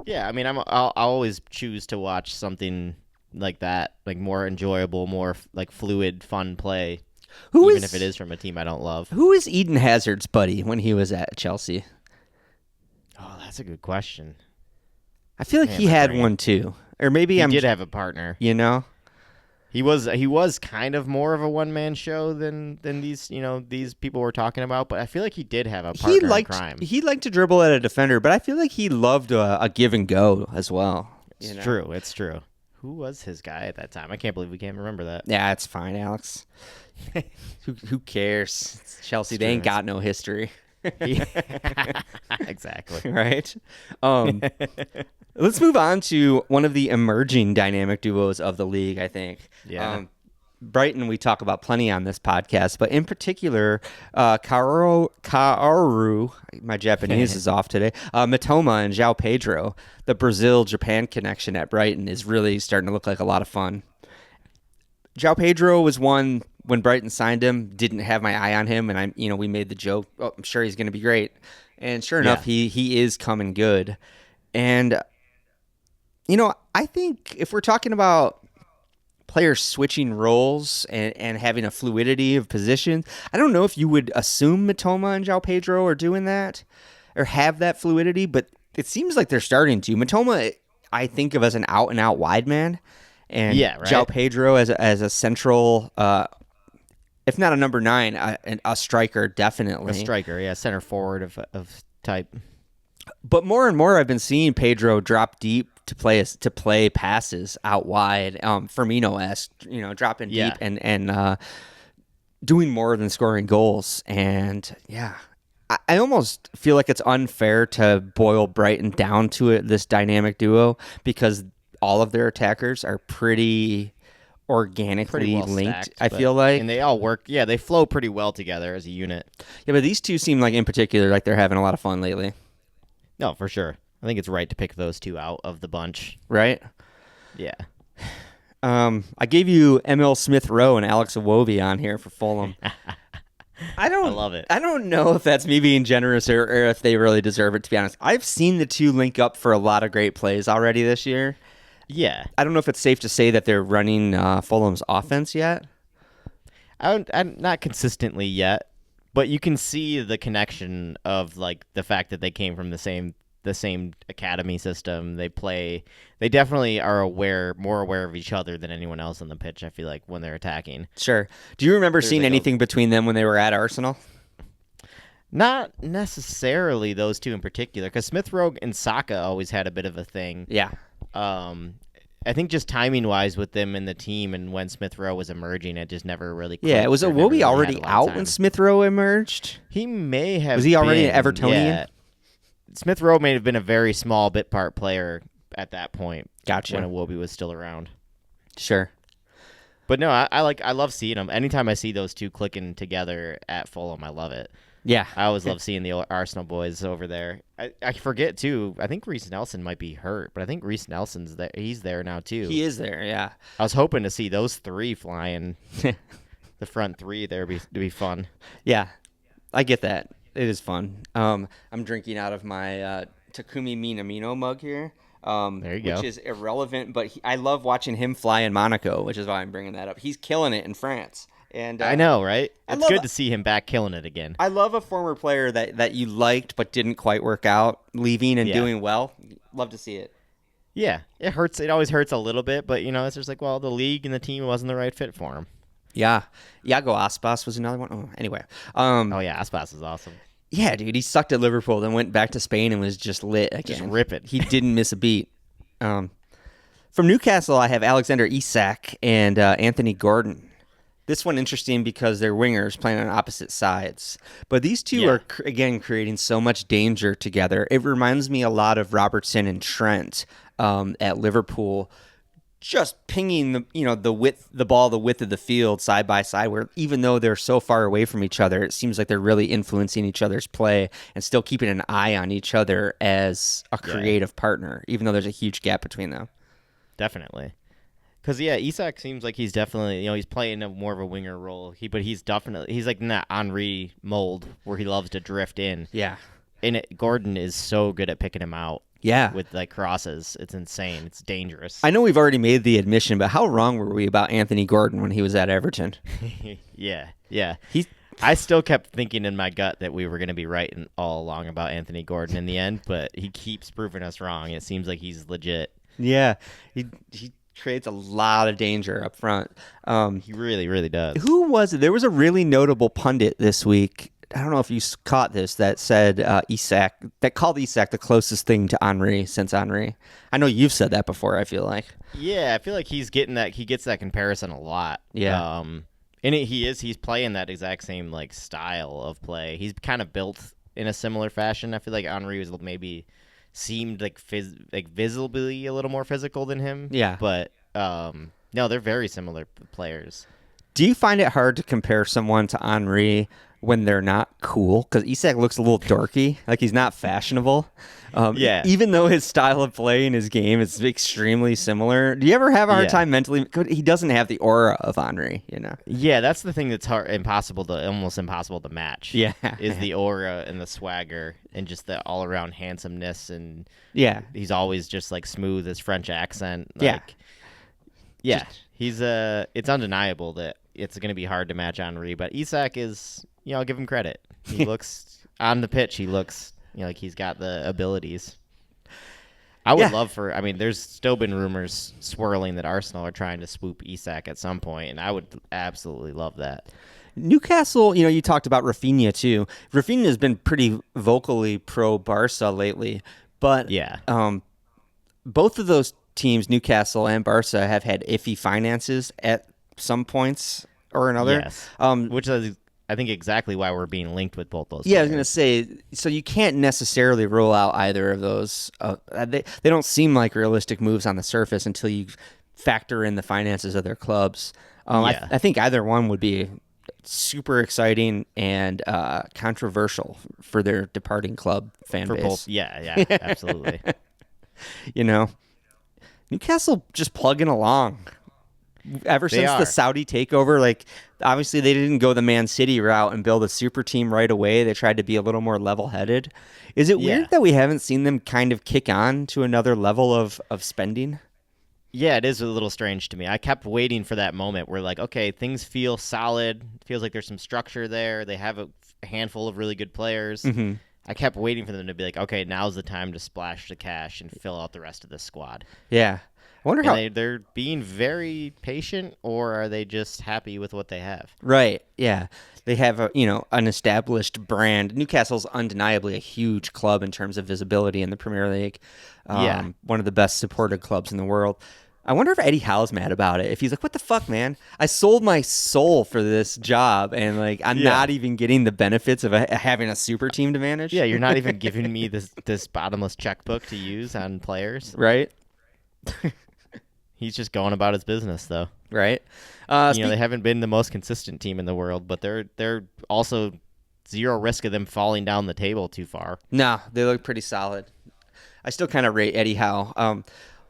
Yeah, I mean, I'll always choose to watch something like that, like more enjoyable, more like fluid, fun play, even if it is from a team I don't love. Who is Eden Hazard's buddy when he was at Chelsea? Oh, That's a good question. I feel like Man, he my had brain. one too, or maybe He did have a partner. You know, He was kind of more of a one-man show than these these people we're talking about, but I feel like he did have a partner in crime. He liked to dribble at a defender, but I feel like he loved a give and go as well. It's true. It's true. Who was his guy at that time? I can't believe we can't remember that. Yeah, it's fine, Alex. Who cares? It's Chelsea, they ain't got no history. Exactly. Right? Let's move on to one of the emerging dynamic duos of the league, I think. Yeah. Brighton, we talk about plenty on this podcast, but in particular, Kaoru, my Japanese is off today, Mitoma and João Pedro. The Brazil-Japan connection at Brighton is really starting to look like a lot of fun. João Pedro was one when Brighton signed him, didn't have my eye on him, and we made the joke, I'm sure he's going to be great. And sure enough, he is coming good. And, I think if we're talking about players switching roles and having a fluidity of positions, I don't know if you would assume Mitoma and João Pedro are doing that or have that fluidity, but it seems like they're starting to. Mitoma, I think of as an out-and-out wide man, and João Pedro as a central, if not a number 9, a striker, definitely. A striker, yeah, center forward of type. But more and more, I've been seeing Pedro drop deep to play passes out wide, Firmino-esque, dropping deep and doing more than scoring goals. And yeah, I almost feel like it's unfair to boil Brighton down to this dynamic duo because all of their attackers are pretty organically well linked, stacked, I feel like. And they all work, they flow pretty well together as a unit. Yeah, but these two seem like in particular like they're having a lot of fun lately. No, for sure. I think it's right to pick those two out of the bunch. Right? Yeah. I gave you Emil Smith-Rowe and Alex Iwobi on here for Fulham. I love it. I don't know if that's me being generous or if they really deserve it, to be honest. I've seen the two link up for a lot of great plays already this year. Yeah. I don't know if it's safe to say that they're running Fulham's offense yet. I'm not consistently yet, but you can see the connection of like the fact that they came from the same academy system. They definitely are more aware of each other than anyone else on the pitch, I feel like, when they're attacking. Sure. Do you remember seeing anything between them when they were at Arsenal? Not necessarily those two in particular, because Smith-Rowe and Saka always had a bit of a thing. Yeah. I think just timing-wise with them in the team and when Smith-Rowe was emerging, it just never really clicked. Yeah, was Iwobi already out when Smith-Rowe emerged? He may have Was he already been, an Evertonian? Yeah. Smith-Rowe may have been a very small bit part player at that point. Gotcha. When Iwobi was still around. Sure. But no, I love seeing them. Anytime I see those two clicking together at Fulham, I love it. Yeah. I always love seeing the Arsenal boys over there. I forget, too. I think Reece Nelson might be hurt, but I think Reece Nelson's there. He's there now, too. He is there, yeah. I was hoping to see those three flying. The front three there to be fun. Yeah, I get that. It is fun. I'm drinking out of my Takumi Minamino mug here. There you go. Which is irrelevant, but I love watching him fly in Monaco, which is why I'm bringing that up. He's killing it in France. And I know, right? It's good to see him back killing it again. I love a former player that you liked but didn't quite work out, leaving and doing well. Love to see it. Yeah, it hurts. It always hurts a little bit, but it's just like, well, the league and the team wasn't the right fit for him. Yeah, Iago Aspas was another one. Oh, anyway. Oh yeah, Aspas is awesome. Yeah, dude, he sucked at Liverpool, then went back to Spain and was just lit again. Just rip it. He didn't miss a beat. From Newcastle, I have Alexander Isak and Anthony Gordon. This one interesting because they're wingers playing on opposite sides. But these two are, again, creating so much danger together. It reminds me a lot of Robertson and Trent at Liverpool, just pinging the ball the width of the field side by side, where even though they're so far away from each other, it seems like they're really influencing each other's play and still keeping an eye on each other as a creative partner, even though there's a huge gap between them. Definitely. Because, Isak seems like he's definitely, he's playing more of a winger role. But he's like in that Henry mold where he loves to drift in. Yeah. And Gordon is so good at picking him out. Yeah. With like crosses. It's insane. It's dangerous. I know we've already made the admission, but how wrong were we about Anthony Gordon when he was at Everton? Yeah. I still kept thinking in my gut that we were going to be right all along about Anthony Gordon in the end, but he keeps proving us wrong. It seems like he's legit. Yeah, he creates a lot of danger up front. He really, really does. Who was it? There was a really notable pundit this week. I don't know if you caught this, that said Isak, that called Isak the closest thing to Henry since Henry. I know you've said that before, I feel like. Yeah, I feel like he gets that comparison a lot. Yeah. And he's playing that exact same like style of play. He's kind of built in a similar fashion. I feel like Henry was maybe seemed like visibly a little more physical than him. Yeah. But no, they're very similar players. Do you find it hard to compare someone to Henry when they're not cool? Because Isak looks a little dorky, like he's not fashionable. Yeah. Even though his style of play and his game is extremely similar. Do you ever have a hard time mentally? He doesn't have the aura of Henry, you know? Yeah, that's the thing that's almost impossible to match. Yeah. Is the aura and the swagger and just the all-around handsomeness. And yeah, he's always just like smooth, his French accent. Yeah. Yeah, it's undeniable that it's going to be hard to match Henry, but Isak is, I'll give him credit. He looks, on the pitch, he looks, like he's got the abilities. I would love there's still been rumors swirling that Arsenal are trying to swoop Isak at some point, and I would absolutely love that. Newcastle, you talked about Rafinha too. Rafinha has been pretty vocally pro-Barca lately, but yeah, both of those teams, Newcastle and Barca, have had iffy finances at some points or another. Yes. Which is, I think, exactly why we're being linked with both those. Yeah, players. I was going to say, so you can't necessarily rule out either of those. They don't seem like realistic moves on the surface until you factor in the finances of their clubs. I think either one would be super exciting and controversial for their departing club fan base. Both. Yeah, absolutely. Newcastle just plugging along. Ever since the Saudi takeover, obviously they didn't go the Man City route and build a super team right away. They tried to be a little more level-headed. Is it weird that we haven't seen them kind of kick on to another level of spending? Yeah, it is a little strange to me. I kept waiting for that moment where, okay, things feel solid. It feels like there's some structure there. They have a handful of really good players. Mm-hmm. I kept waiting for them to be like, okay, now's the time to splash the cash and fill out the rest of the squad. Yeah. I wonder how they're being very patient, or are they just happy with what they have? Right. Yeah. They have an established brand. Newcastle's undeniably a huge club in terms of visibility in the Premier League. One of the best supported clubs in the world. I wonder if Eddie Howe's mad about it. If he's like, what the fuck, man? I sold my soul for this job, and I'm not even getting the benefits of having a super team to manage. Yeah, you're not even giving me this bottomless checkbook to use on players. Right. He's just going about his business, though. Right. They haven't been the most consistent team in the world, but they're also zero risk of them falling down the table too far. No, they look pretty solid. I still kind of rate Eddie Howe.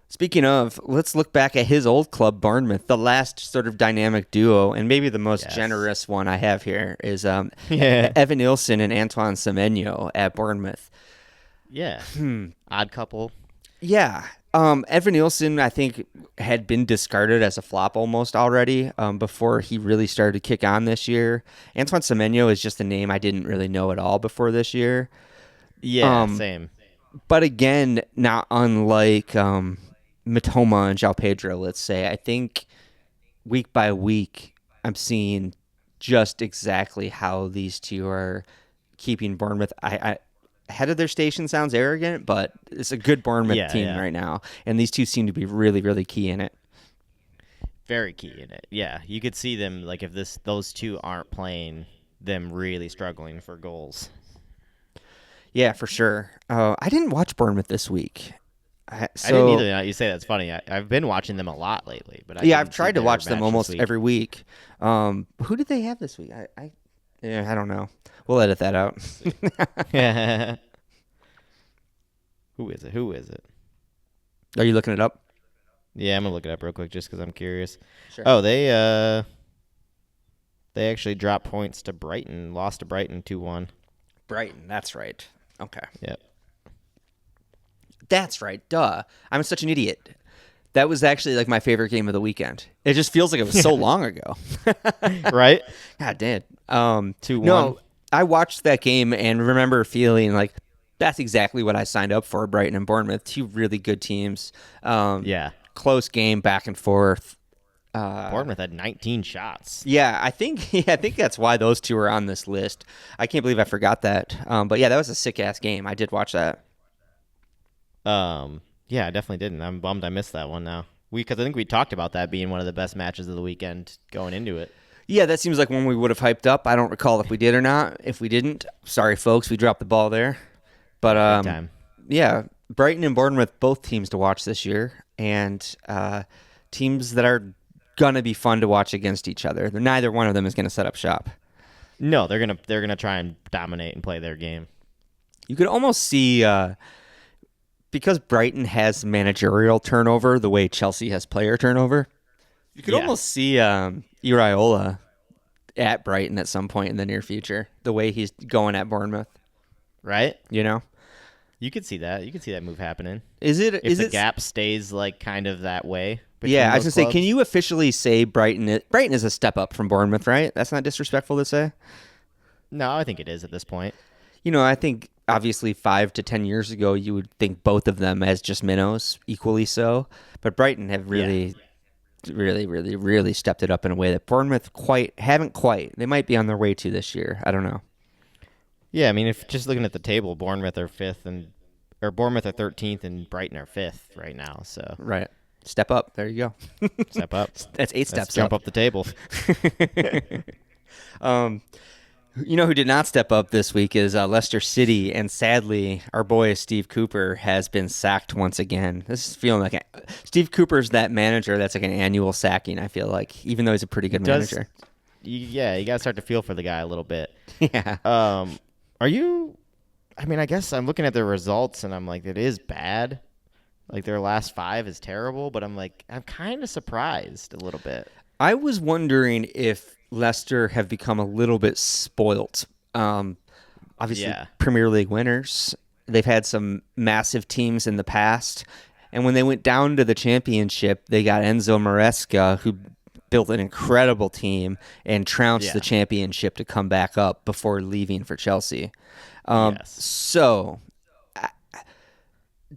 Speaking of, let's look back at his old club, Bournemouth. The last sort of dynamic duo, and maybe the most generous one I have here, is Evan Nilsson and Antoine Semenyo at Bournemouth. Yeah. Odd couple. Yeah. Evan Nilsson, I think, had been discarded as a flop almost already before he really started to kick on this year. Antoine Semenyo is just a name I didn't really know at all before this year. Yeah, same. But again, not unlike Matoma and João Pedro, let's say. I think week by week, I'm seeing just exactly how these two are keeping Bournemouth. I head of their station sounds arrogant, but it's a good Bournemouth team right now, and these two seem to be really, really key in it. Very key in it. Yeah, you could see them if those two aren't playing, them really struggling for goals. Yeah, for sure. I didn't watch Bournemouth this week. I didn't either. Now you say that's funny. I've been watching them a lot lately, but I've tried to watch them almost every week. Who did they have this week? I don't know. We'll edit that out. Who is it? Are you looking it up? Yeah, I'm gonna look it up real quick just because I'm curious. Sure. Oh, they actually dropped points to Brighton. Lost to Brighton 2-1. Brighton, that's right. Okay. Yep. That's right. Duh. I'm such an idiot. That was actually my favorite game of the weekend. It just feels like it was so long ago. Right? God damn. 2-1. No, I watched that game and remember feeling like that's exactly what I signed up for. Brighton and Bournemouth, two really good teams. Yeah. Close game, back and forth. Bournemouth had 19 shots. Yeah, I think that's why those two are on this list. I can't believe I forgot that. But yeah, that was a sick ass game. I did watch that. Yeah, I definitely didn't. I'm bummed I missed that one now. Because I think we talked about that being one of the best matches of the weekend going into it. Yeah, that seems like one we would have hyped up. I don't recall if we did or not. If we didn't, sorry folks, we dropped the ball there. But Big time. yeah, Brighton and Bournemouth, both teams to watch this year, and teams that are gonna be fun to watch against each other. Neither one of them is gonna set up shop. No, they're gonna try and dominate and play their game. You could almost see because Brighton has managerial turnover the way Chelsea has player turnover. You could almost see Iraola at Brighton at some point in the near future. The way he's going at Bournemouth, Right? you know. You could see that. You could see that move happening. Is it? If the gap stays like kind of that way. Yeah, I was those gonna say, clubs. can you officially say Brighton is a step up from Bournemouth, right? That's not disrespectful to say. No, I think it is at this point. You know, I think obviously 5 to 10 years ago, you would think both of them as just minnows, equally so. But Brighton have really stepped it up in a way that Bournemouth haven't quite. They might be on their way to this year. I don't know. Yeah, I mean, if just looking at the table, Bournemouth are 13th and Brighton are 5th right now. So Right. Step up. There you go. step up. That's 8 Let's steps jump up the table. You know who did not step up this week is Leicester City, and sadly, our boy Steve Cooper has been sacked once again. This is feeling like Steve Cooper's that manager that's like an annual sacking, I feel like, even though he's a pretty good manager. You got to start to feel for the guy a little bit. Yeah. Are you? I mean, I guess I'm looking at their results and I'm like, it is bad. Like their last 5 is terrible, but I'm kind of surprised a little bit. I was wondering if Leicester have become a little bit spoilt. Obviously, Premier League winners. They've had some massive teams in the past. And when they went down to the championship, they got Enzo Maresca, who built an incredible team and trounced the championship to come back up before leaving for Chelsea. So, what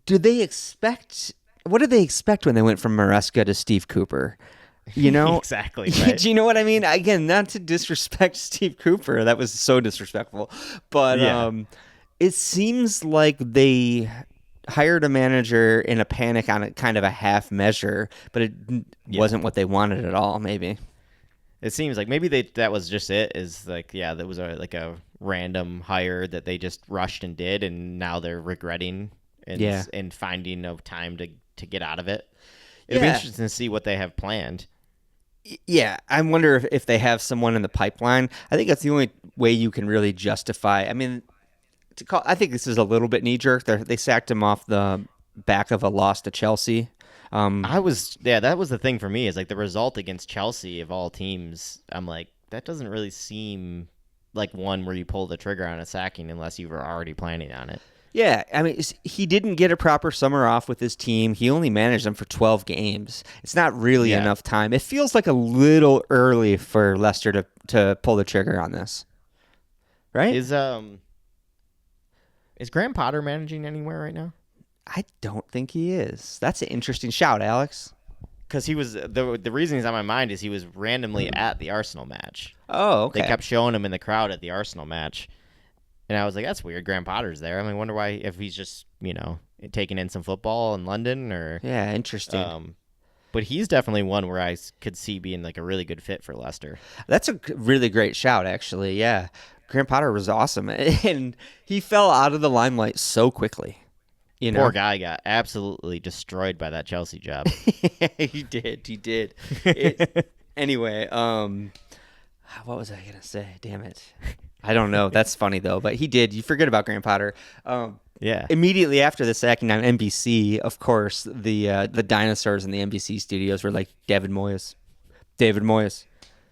did they expect when they went from Maresca to Steve Cooper? You know? Exactly. Right? Do you know what I mean? Again, not to disrespect Steve Cooper. That was so disrespectful. But it seems like they hired a manager in a panic on a kind of a half measure, but it wasn't what they wanted at all, maybe. It seems like maybe that was just it. Is like, that was a random hire that they just rushed and did, and now they're regretting and finding no time to get out of it. It'll be interesting to see what they have planned. Yeah, I wonder if they have someone in the pipeline. I think that's the only way you can really justify. I mean, I think this is a little bit knee-jerk. They sacked him off the back of a loss to Chelsea. That was the thing for me, is like the result against Chelsea of all teams. I'm like, that doesn't really seem like one where you pull the trigger on a sacking unless you were already planning on it. Yeah, I mean, he didn't get a proper summer off with his team. He only managed them for 12 games. It's not really enough time. It feels like a little early for Leicester to pull the trigger on this. Right? Is Graham Potter managing anywhere right now? I don't think he is. That's an interesting shout, Alex. Because he was the reason he's on my mind is he was randomly at the Arsenal match. Oh, okay. They kept showing him in the crowd at the Arsenal match. And I was like, that's weird. Graham Potter's there. I mean, I wonder why, if he's just, taking in some football in London or. Yeah, interesting. But he's definitely one where I could see being like a really good fit for Leicester. That's a really great shout, actually. Yeah. Graham Potter was awesome. And he fell out of the limelight so quickly. Poor guy got absolutely destroyed by that Chelsea job. He did. Anyway, what was I going to say? Damn it. I don't know. That's funny, though. But he did. You forget about Graham Potter. Immediately after the sacking on NBC, of course, the dinosaurs in the NBC studios were like, David Moyes.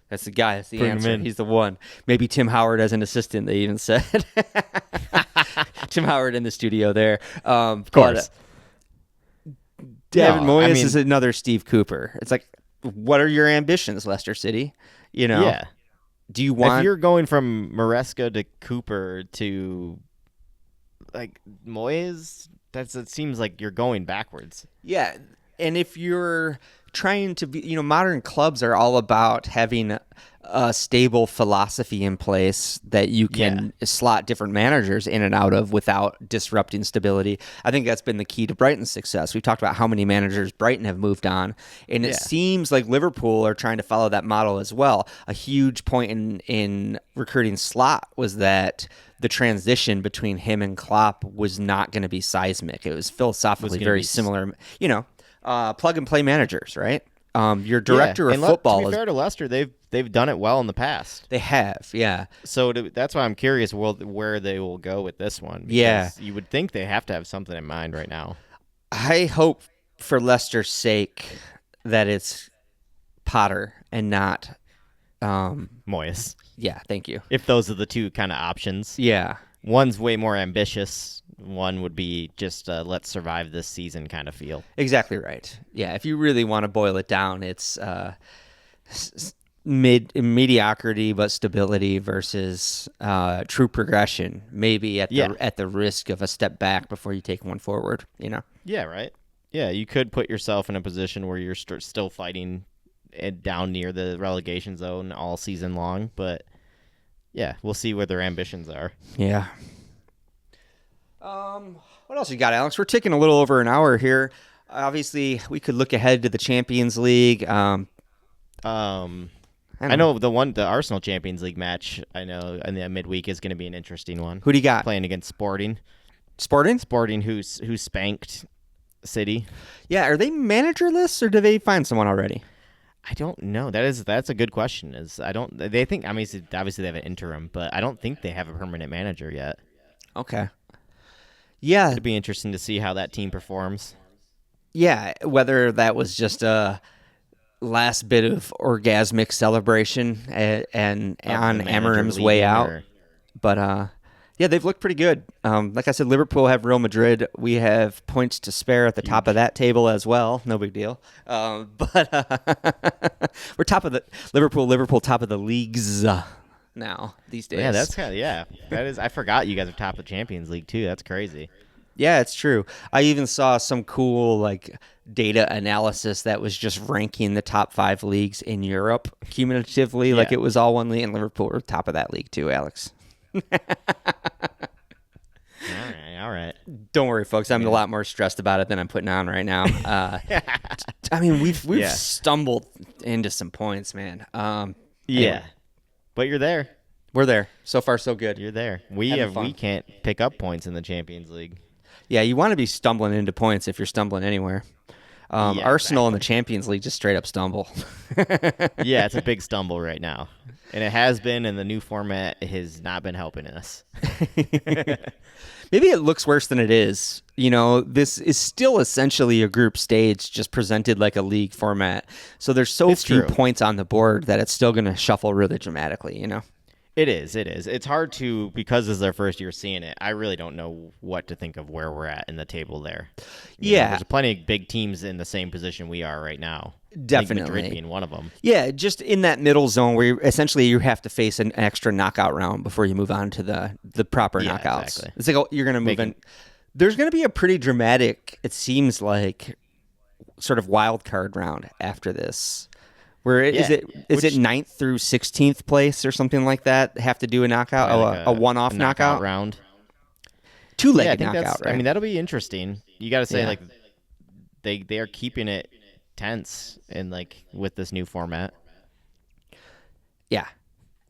That's the guy. That's the Bring answer. him in. He's the one. Maybe Tim Howard as an assistant, they even said. Tim Howard in the studio there. Of course. David Moyes is another Steve Cooper. It's like, what are your ambitions, Leicester City? Yeah. Do you want? If you're going from Maresca to Cooper to like Moyes, it seems like you're going backwards. Yeah, and if you're trying to be, modern clubs are all about having a stable philosophy in place that you can slot different managers in and out of without disrupting stability. I think that's been the key to Brighton's success. We've talked about how many managers Brighton have moved on, and it seems like Liverpool are trying to follow that model as well. A huge point in recruiting Slot was that the transition between him and Klopp was not going to be seismic. It was philosophically very similar. Plug and play managers, right? Your director of football. To be fair to Leicester, they've done it well in the past. They have, yeah. So that's why I'm curious where they will go with this one. Yeah, you would think they have to have something in mind right now. I hope for Leicester's sake that it's Potter and not Moyes. Yeah, thank you. If those are the two kind of options. Yeah. One's way more ambitious. One would be just let's survive this season kind of feel. Exactly right. Yeah, if you really want to boil it down, it's mediocrity but stability versus true progression, maybe at the risk of a step back before you take one forward, Yeah, right. Yeah, you could put yourself in a position where you're still fighting down near the relegation zone all season long, but yeah, we'll see where their ambitions are. Yeah. What else you got, Alex? We're ticking a little over an hour here. Obviously, we could look ahead to the Champions League. I know the Arsenal Champions League match. I know in the midweek is going to be an interesting one. Who do you got playing against Sporting? Sporting, who spanked City. Yeah, are they managerless or do they find someone already? I don't know. That's a good question. They think obviously they have an interim, but I don't think they have a permanent manager yet. Okay. Yeah, it'd be interesting to see how that team performs. Yeah, whether that was just a last bit of orgasmic celebration and on Amorim's way out, but yeah, they've looked pretty good. Like I said, Liverpool have Real Madrid. We have points to spare at the top of that table as well. No big deal. But we're top of the Liverpool top of the leagues now these days. Yeah, that's that is. I forgot you guys are top of the Champions League too. That's crazy. Yeah, it's true. I even saw some cool data analysis that was just ranking the top 5 leagues in Europe cumulatively. Like it was all one league, and Liverpool were top of that league too, Alex. All right. Don't worry, folks. I'm a lot more stressed about it than I'm putting on right now. I mean, we've stumbled into some points, man. Anyway. But you're there. We're there. So far, so good. You're there. We can't pick up points in the Champions League. Yeah, you want to be stumbling into points if you're stumbling anywhere. Arsenal in the Champions League just straight up stumble. Yeah, it's a big stumble right now. And it has been, and the new format has not been helping us. Maybe it looks worse than it is. This is still essentially a group stage just presented like a league format. So there's so few points on the board that it's still going to shuffle really dramatically, It is. It's hard to, because this is our first year seeing it, I really don't know what to think of where we're at in the table there. There's plenty of big teams in the same position we are right now. Definitely. Madrid being one of them. Yeah, just in that middle zone where you have to face an extra knockout round before you move on to the proper knockouts. Exactly. It's like you're going to move in. There's going to be a pretty dramatic, it seems like, sort of wild card round after this. Where is it 9th through 16th place or something like that? Have to do a knockout, a one-off knockout round, 2-legged knockout. Right? I mean, that'll be interesting. You got to say they are keeping it tense and with this new format. Yeah,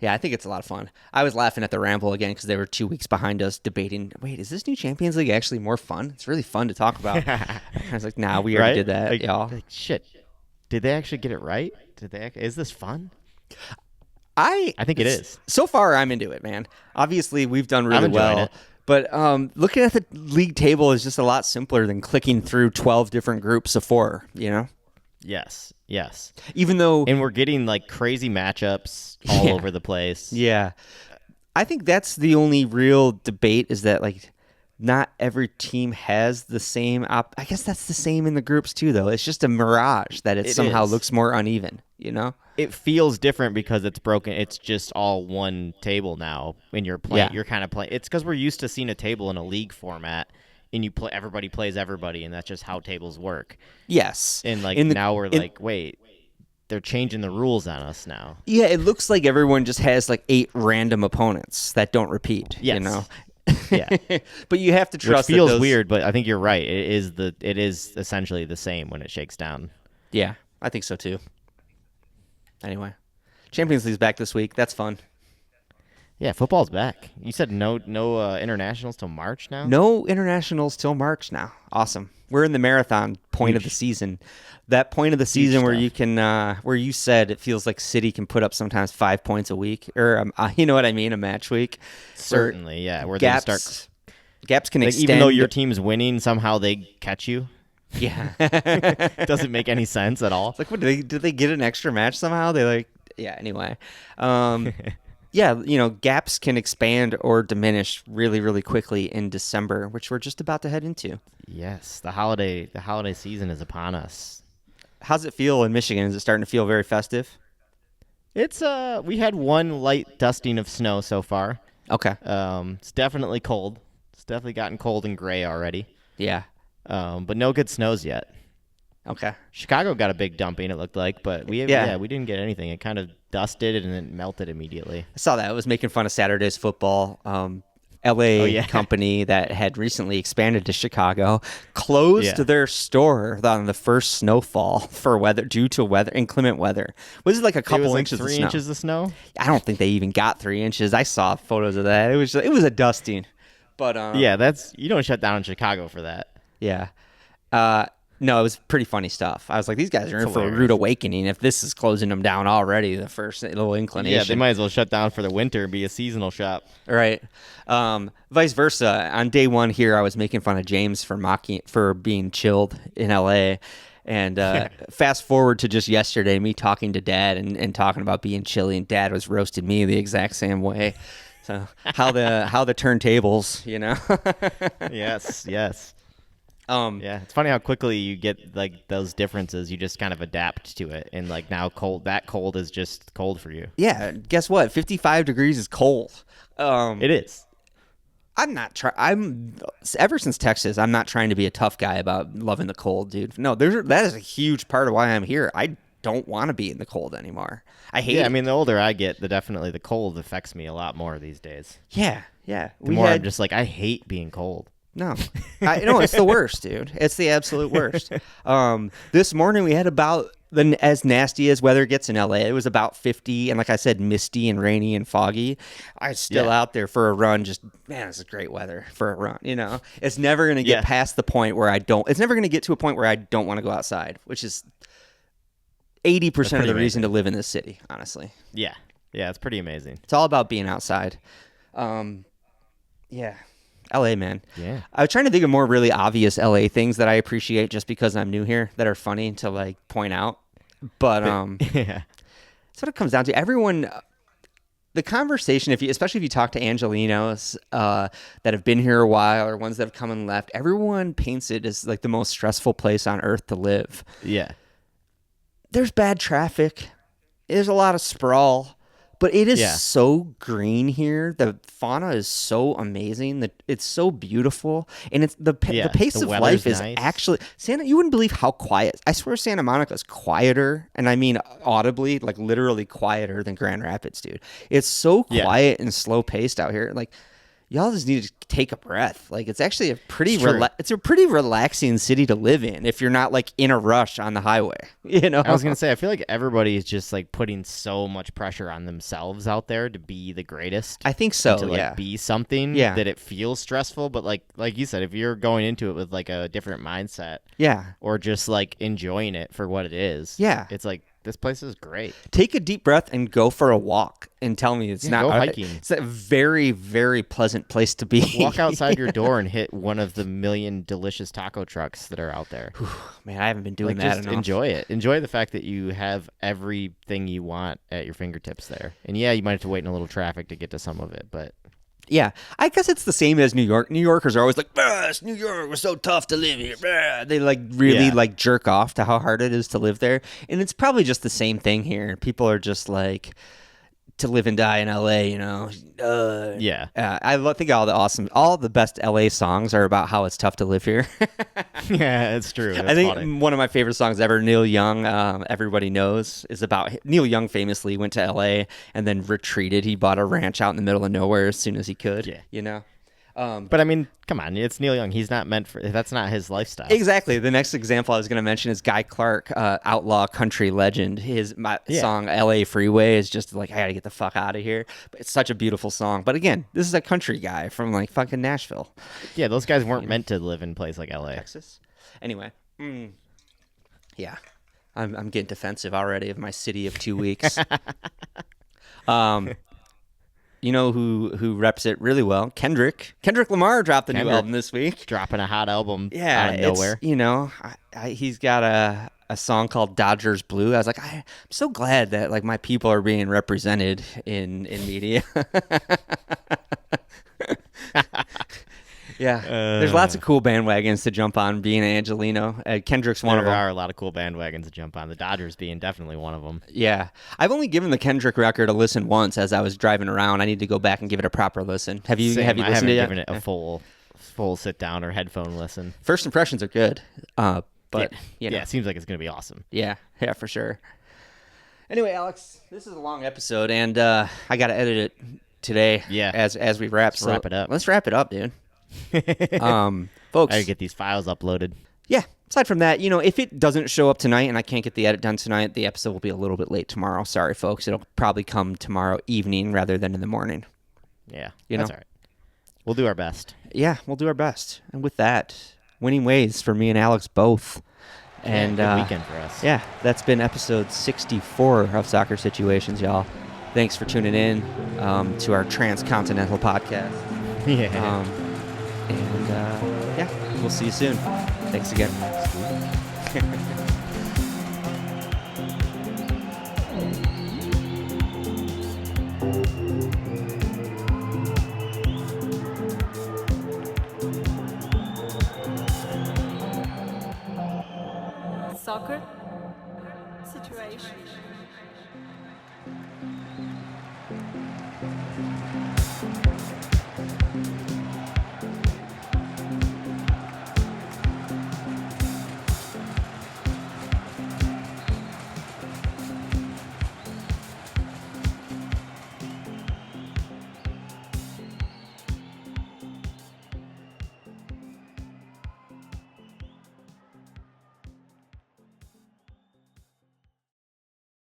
I think it's a lot of fun. I was laughing at the Ramble again because they were 2 weeks behind us debating. Wait, is this new Champions League actually more fun? It's really fun to talk about. I was like, nah, we already did that, y'all. Shit, did they actually get it right? Is this fun? I think it is. So far, I'm into it, man. Obviously, we've done really well. It. But looking at the league table is just a lot simpler than clicking through 12 different groups of 4, Yes. Even though... And we're getting crazy matchups all over the place. Yeah. I think that's the only real debate is that not every team has the same I guess that's the same in the groups too, though. It's just a mirage that it somehow looks more uneven, you know? It feels different because it's broken. It's just all one table now. When you're playing, you're kind of playing. It's because we're used to seeing a table in a league format, and you play. Everybody plays everybody, and that's just how tables work. Yes. And now we're like, wait, they're changing the rules on us now. Yeah, it looks like everyone just has like 8 random opponents that don't repeat. Yes. You know. Yeah, but you have to trust. Which feels weird, but I think you're right. It is essentially the same when it shakes down. Yeah, I think so too. Anyway, Champions League's back this week. That's fun. Yeah, football's back. You said no internationals till March now? No internationals till March now. Awesome. We're in the marathon point of the season. That point of the season where you can, where you said it feels like City can put up sometimes 5 points a week, or you know what I mean, a match week. Certainly, yeah. Where gaps, they start gaps can extend. Even though your team's winning, somehow they catch you. Yeah, doesn't make any sense at all. It's like, what did they get an extra match somehow? Anyway. Yeah, gaps can expand or diminish really, really quickly in December, which we're just about to head into. Yes, the holiday season is upon us. How's it feel in Michigan? Is it starting to feel very festive? It's we had one light dusting of snow so far. Okay. It's definitely cold. It's definitely gotten cold and gray already. Yeah. But no good snows yet. Okay. Chicago got a big dumping, it looked like, but we didn't get anything. It kind of dusted and then melted immediately. I saw that. It was making fun of Saturday's football. LA company that had recently expanded to Chicago closed their store on the first snowfall for due to inclement weather. Was it like a couple inches? 3 inches of snow. I don't think they even got 3 inches. I saw photos of that. It was a dusting. But you don't shut down Chicago for that. Yeah. No, it was pretty funny stuff. I was like, these guys are in for a rude awakening if this is closing them down already, the first little inclination. Yeah, they might as well shut down for the winter and be a seasonal shop. Right. Vice versa. On day one here, I was making fun of James for being chilled in LA. And fast forward to just yesterday, me talking to Dad and talking about being chilly, and Dad was roasting me the exact same way. So how the turntables, Yes. It's funny how quickly you get like those differences. You just kind of adapt to it, and like now that cold is just cold for you. Yeah, guess what? 55 degrees is cold. It is. Ever since Texas, I'm not trying to be a tough guy about loving the cold, dude. No, that is a huge part of why I'm here. I don't want to be in the cold anymore. I hate it. I mean, the older I get, definitely the cold affects me a lot more these days. Yeah. I'm just like, I hate being cold. No, it's the worst, dude. It's the absolute worst. This morning we had about as nasty as weather gets in LA. It was about 50, and like I said, misty and rainy and foggy. I was still out there for a run. Just, man, this is great weather for a run. It's never going to get past the point where it's never going to get to a point where I don't want to go outside, which is 80% of the reason to live in this city, honestly. Yeah, it's pretty amazing. It's all about being outside. LA, man. Yeah. I was trying to think of more really obvious LA things that I appreciate just because I'm new here that are funny to like point out. But that's what it comes down to. Everyone, the conversation, especially if you talk to Angelinos that have been here a while or ones that have come and left, everyone paints it as like the most stressful place on earth to live. Yeah. There's bad traffic. There's a lot of sprawl. But it is so green here. The fauna is so amazing. It's so beautiful, and it's the pace of life is nice. Actually You wouldn't believe how quiet. I swear, Santa Monica is quieter, and I mean audibly, like literally quieter than Grand Rapids, dude. It's so quiet and slow paced out here. Like, y'all just need to take a breath. Like, it's actually a pretty relaxing city to live in if you're not like in a rush on the highway. I was gonna say, I feel like everybody is just like putting so much pressure on themselves out there to be the greatest. I think so. To be something that it feels stressful, but like you said, if you're going into it with like a different mindset, or just like enjoying it for what it is, it's like, this place is great. Take a deep breath and go for a walk and tell me it's not go hiking. It's a very, very pleasant place to be. Walk outside your door and hit one of the million delicious taco trucks that are out there. Man, I haven't been doing that enough. Enjoy it. Enjoy the fact that you have everything you want at your fingertips there. And you might have to wait in a little traffic to get to some of it, but Yeah, I guess it's the same as New York. New Yorkers are always like, "It's New York was so tough to live here." They like really Yeah. like jerk off to how hard it is to live there, and it's probably just the same thing here. People are just like, to live and die in LA, you know. Yeah. Think all the best LA songs are about how it's tough to live here. Yeah, it's true. That's I think funny. one of my favorite songs ever, Neil Young, Everybody Knows, is about Neil Young famously went to LA and then retreated. He bought a ranch out in the middle of nowhere as soon as he could, Yeah. you know. But I mean, come on, it's Neil Young. He's not meant for. That's not his lifestyle. Exactly. The next example I was going to mention is Guy Clark, outlaw country legend. My song "L.A. Freeway" is just like, I got to get the fuck out of here. But it's such a beautiful song. But again, this is a country guy from like fucking Nashville, Yeah, those guys weren't meant to live in a place like L.A. Texas. Anyway, yeah, I'm getting defensive already of my city of 2 weeks. You know who reps it really well? Kendrick Lamar dropped a new album this week. Dropping a hot album Yeah, out of nowhere. You know, he's got a song called Dodgers Blue. I was like, I'm so glad that like my people are being represented in media. Yeah, there's lots of cool bandwagons to jump on being an Angelino. Kendrick's one of them. There are a lot of cool bandwagons to jump on. The Dodgers being definitely one of them. Yeah, I've only given the Kendrick record a listen once as I was driving around. I need to go back and give it a proper listen. Have you Same. listened I haven't to it given yet? it a full sit down or headphone listen. First impressions are good, but you know. Yeah, it seems like it's gonna be awesome. Yeah, for sure. Anyway, Alex, this is a long episode, and I got to edit it today. Yeah. as we wrap. Let's wrap it up. Let's wrap it up, dude. Folks, I gotta get these files uploaded. yeah. Aside from that, you know, if it doesn't show up tonight and I can't get the edit done tonight, the episode will be a little bit late tomorrow. Sorry, folks. It'll probably come tomorrow evening rather than in the morning. Yeah, You that's know? all right. We'll do our best. Yeah, we'll do our best. And with that, winning ways for me and Alex both. And good weekend for us. Yeah, that's been episode 64 of Soccer Situations, y'all. Thanks for tuning in to our transcontinental podcast. Yeah. Yeah, we'll see you soon. Thanks again. Soccer situation.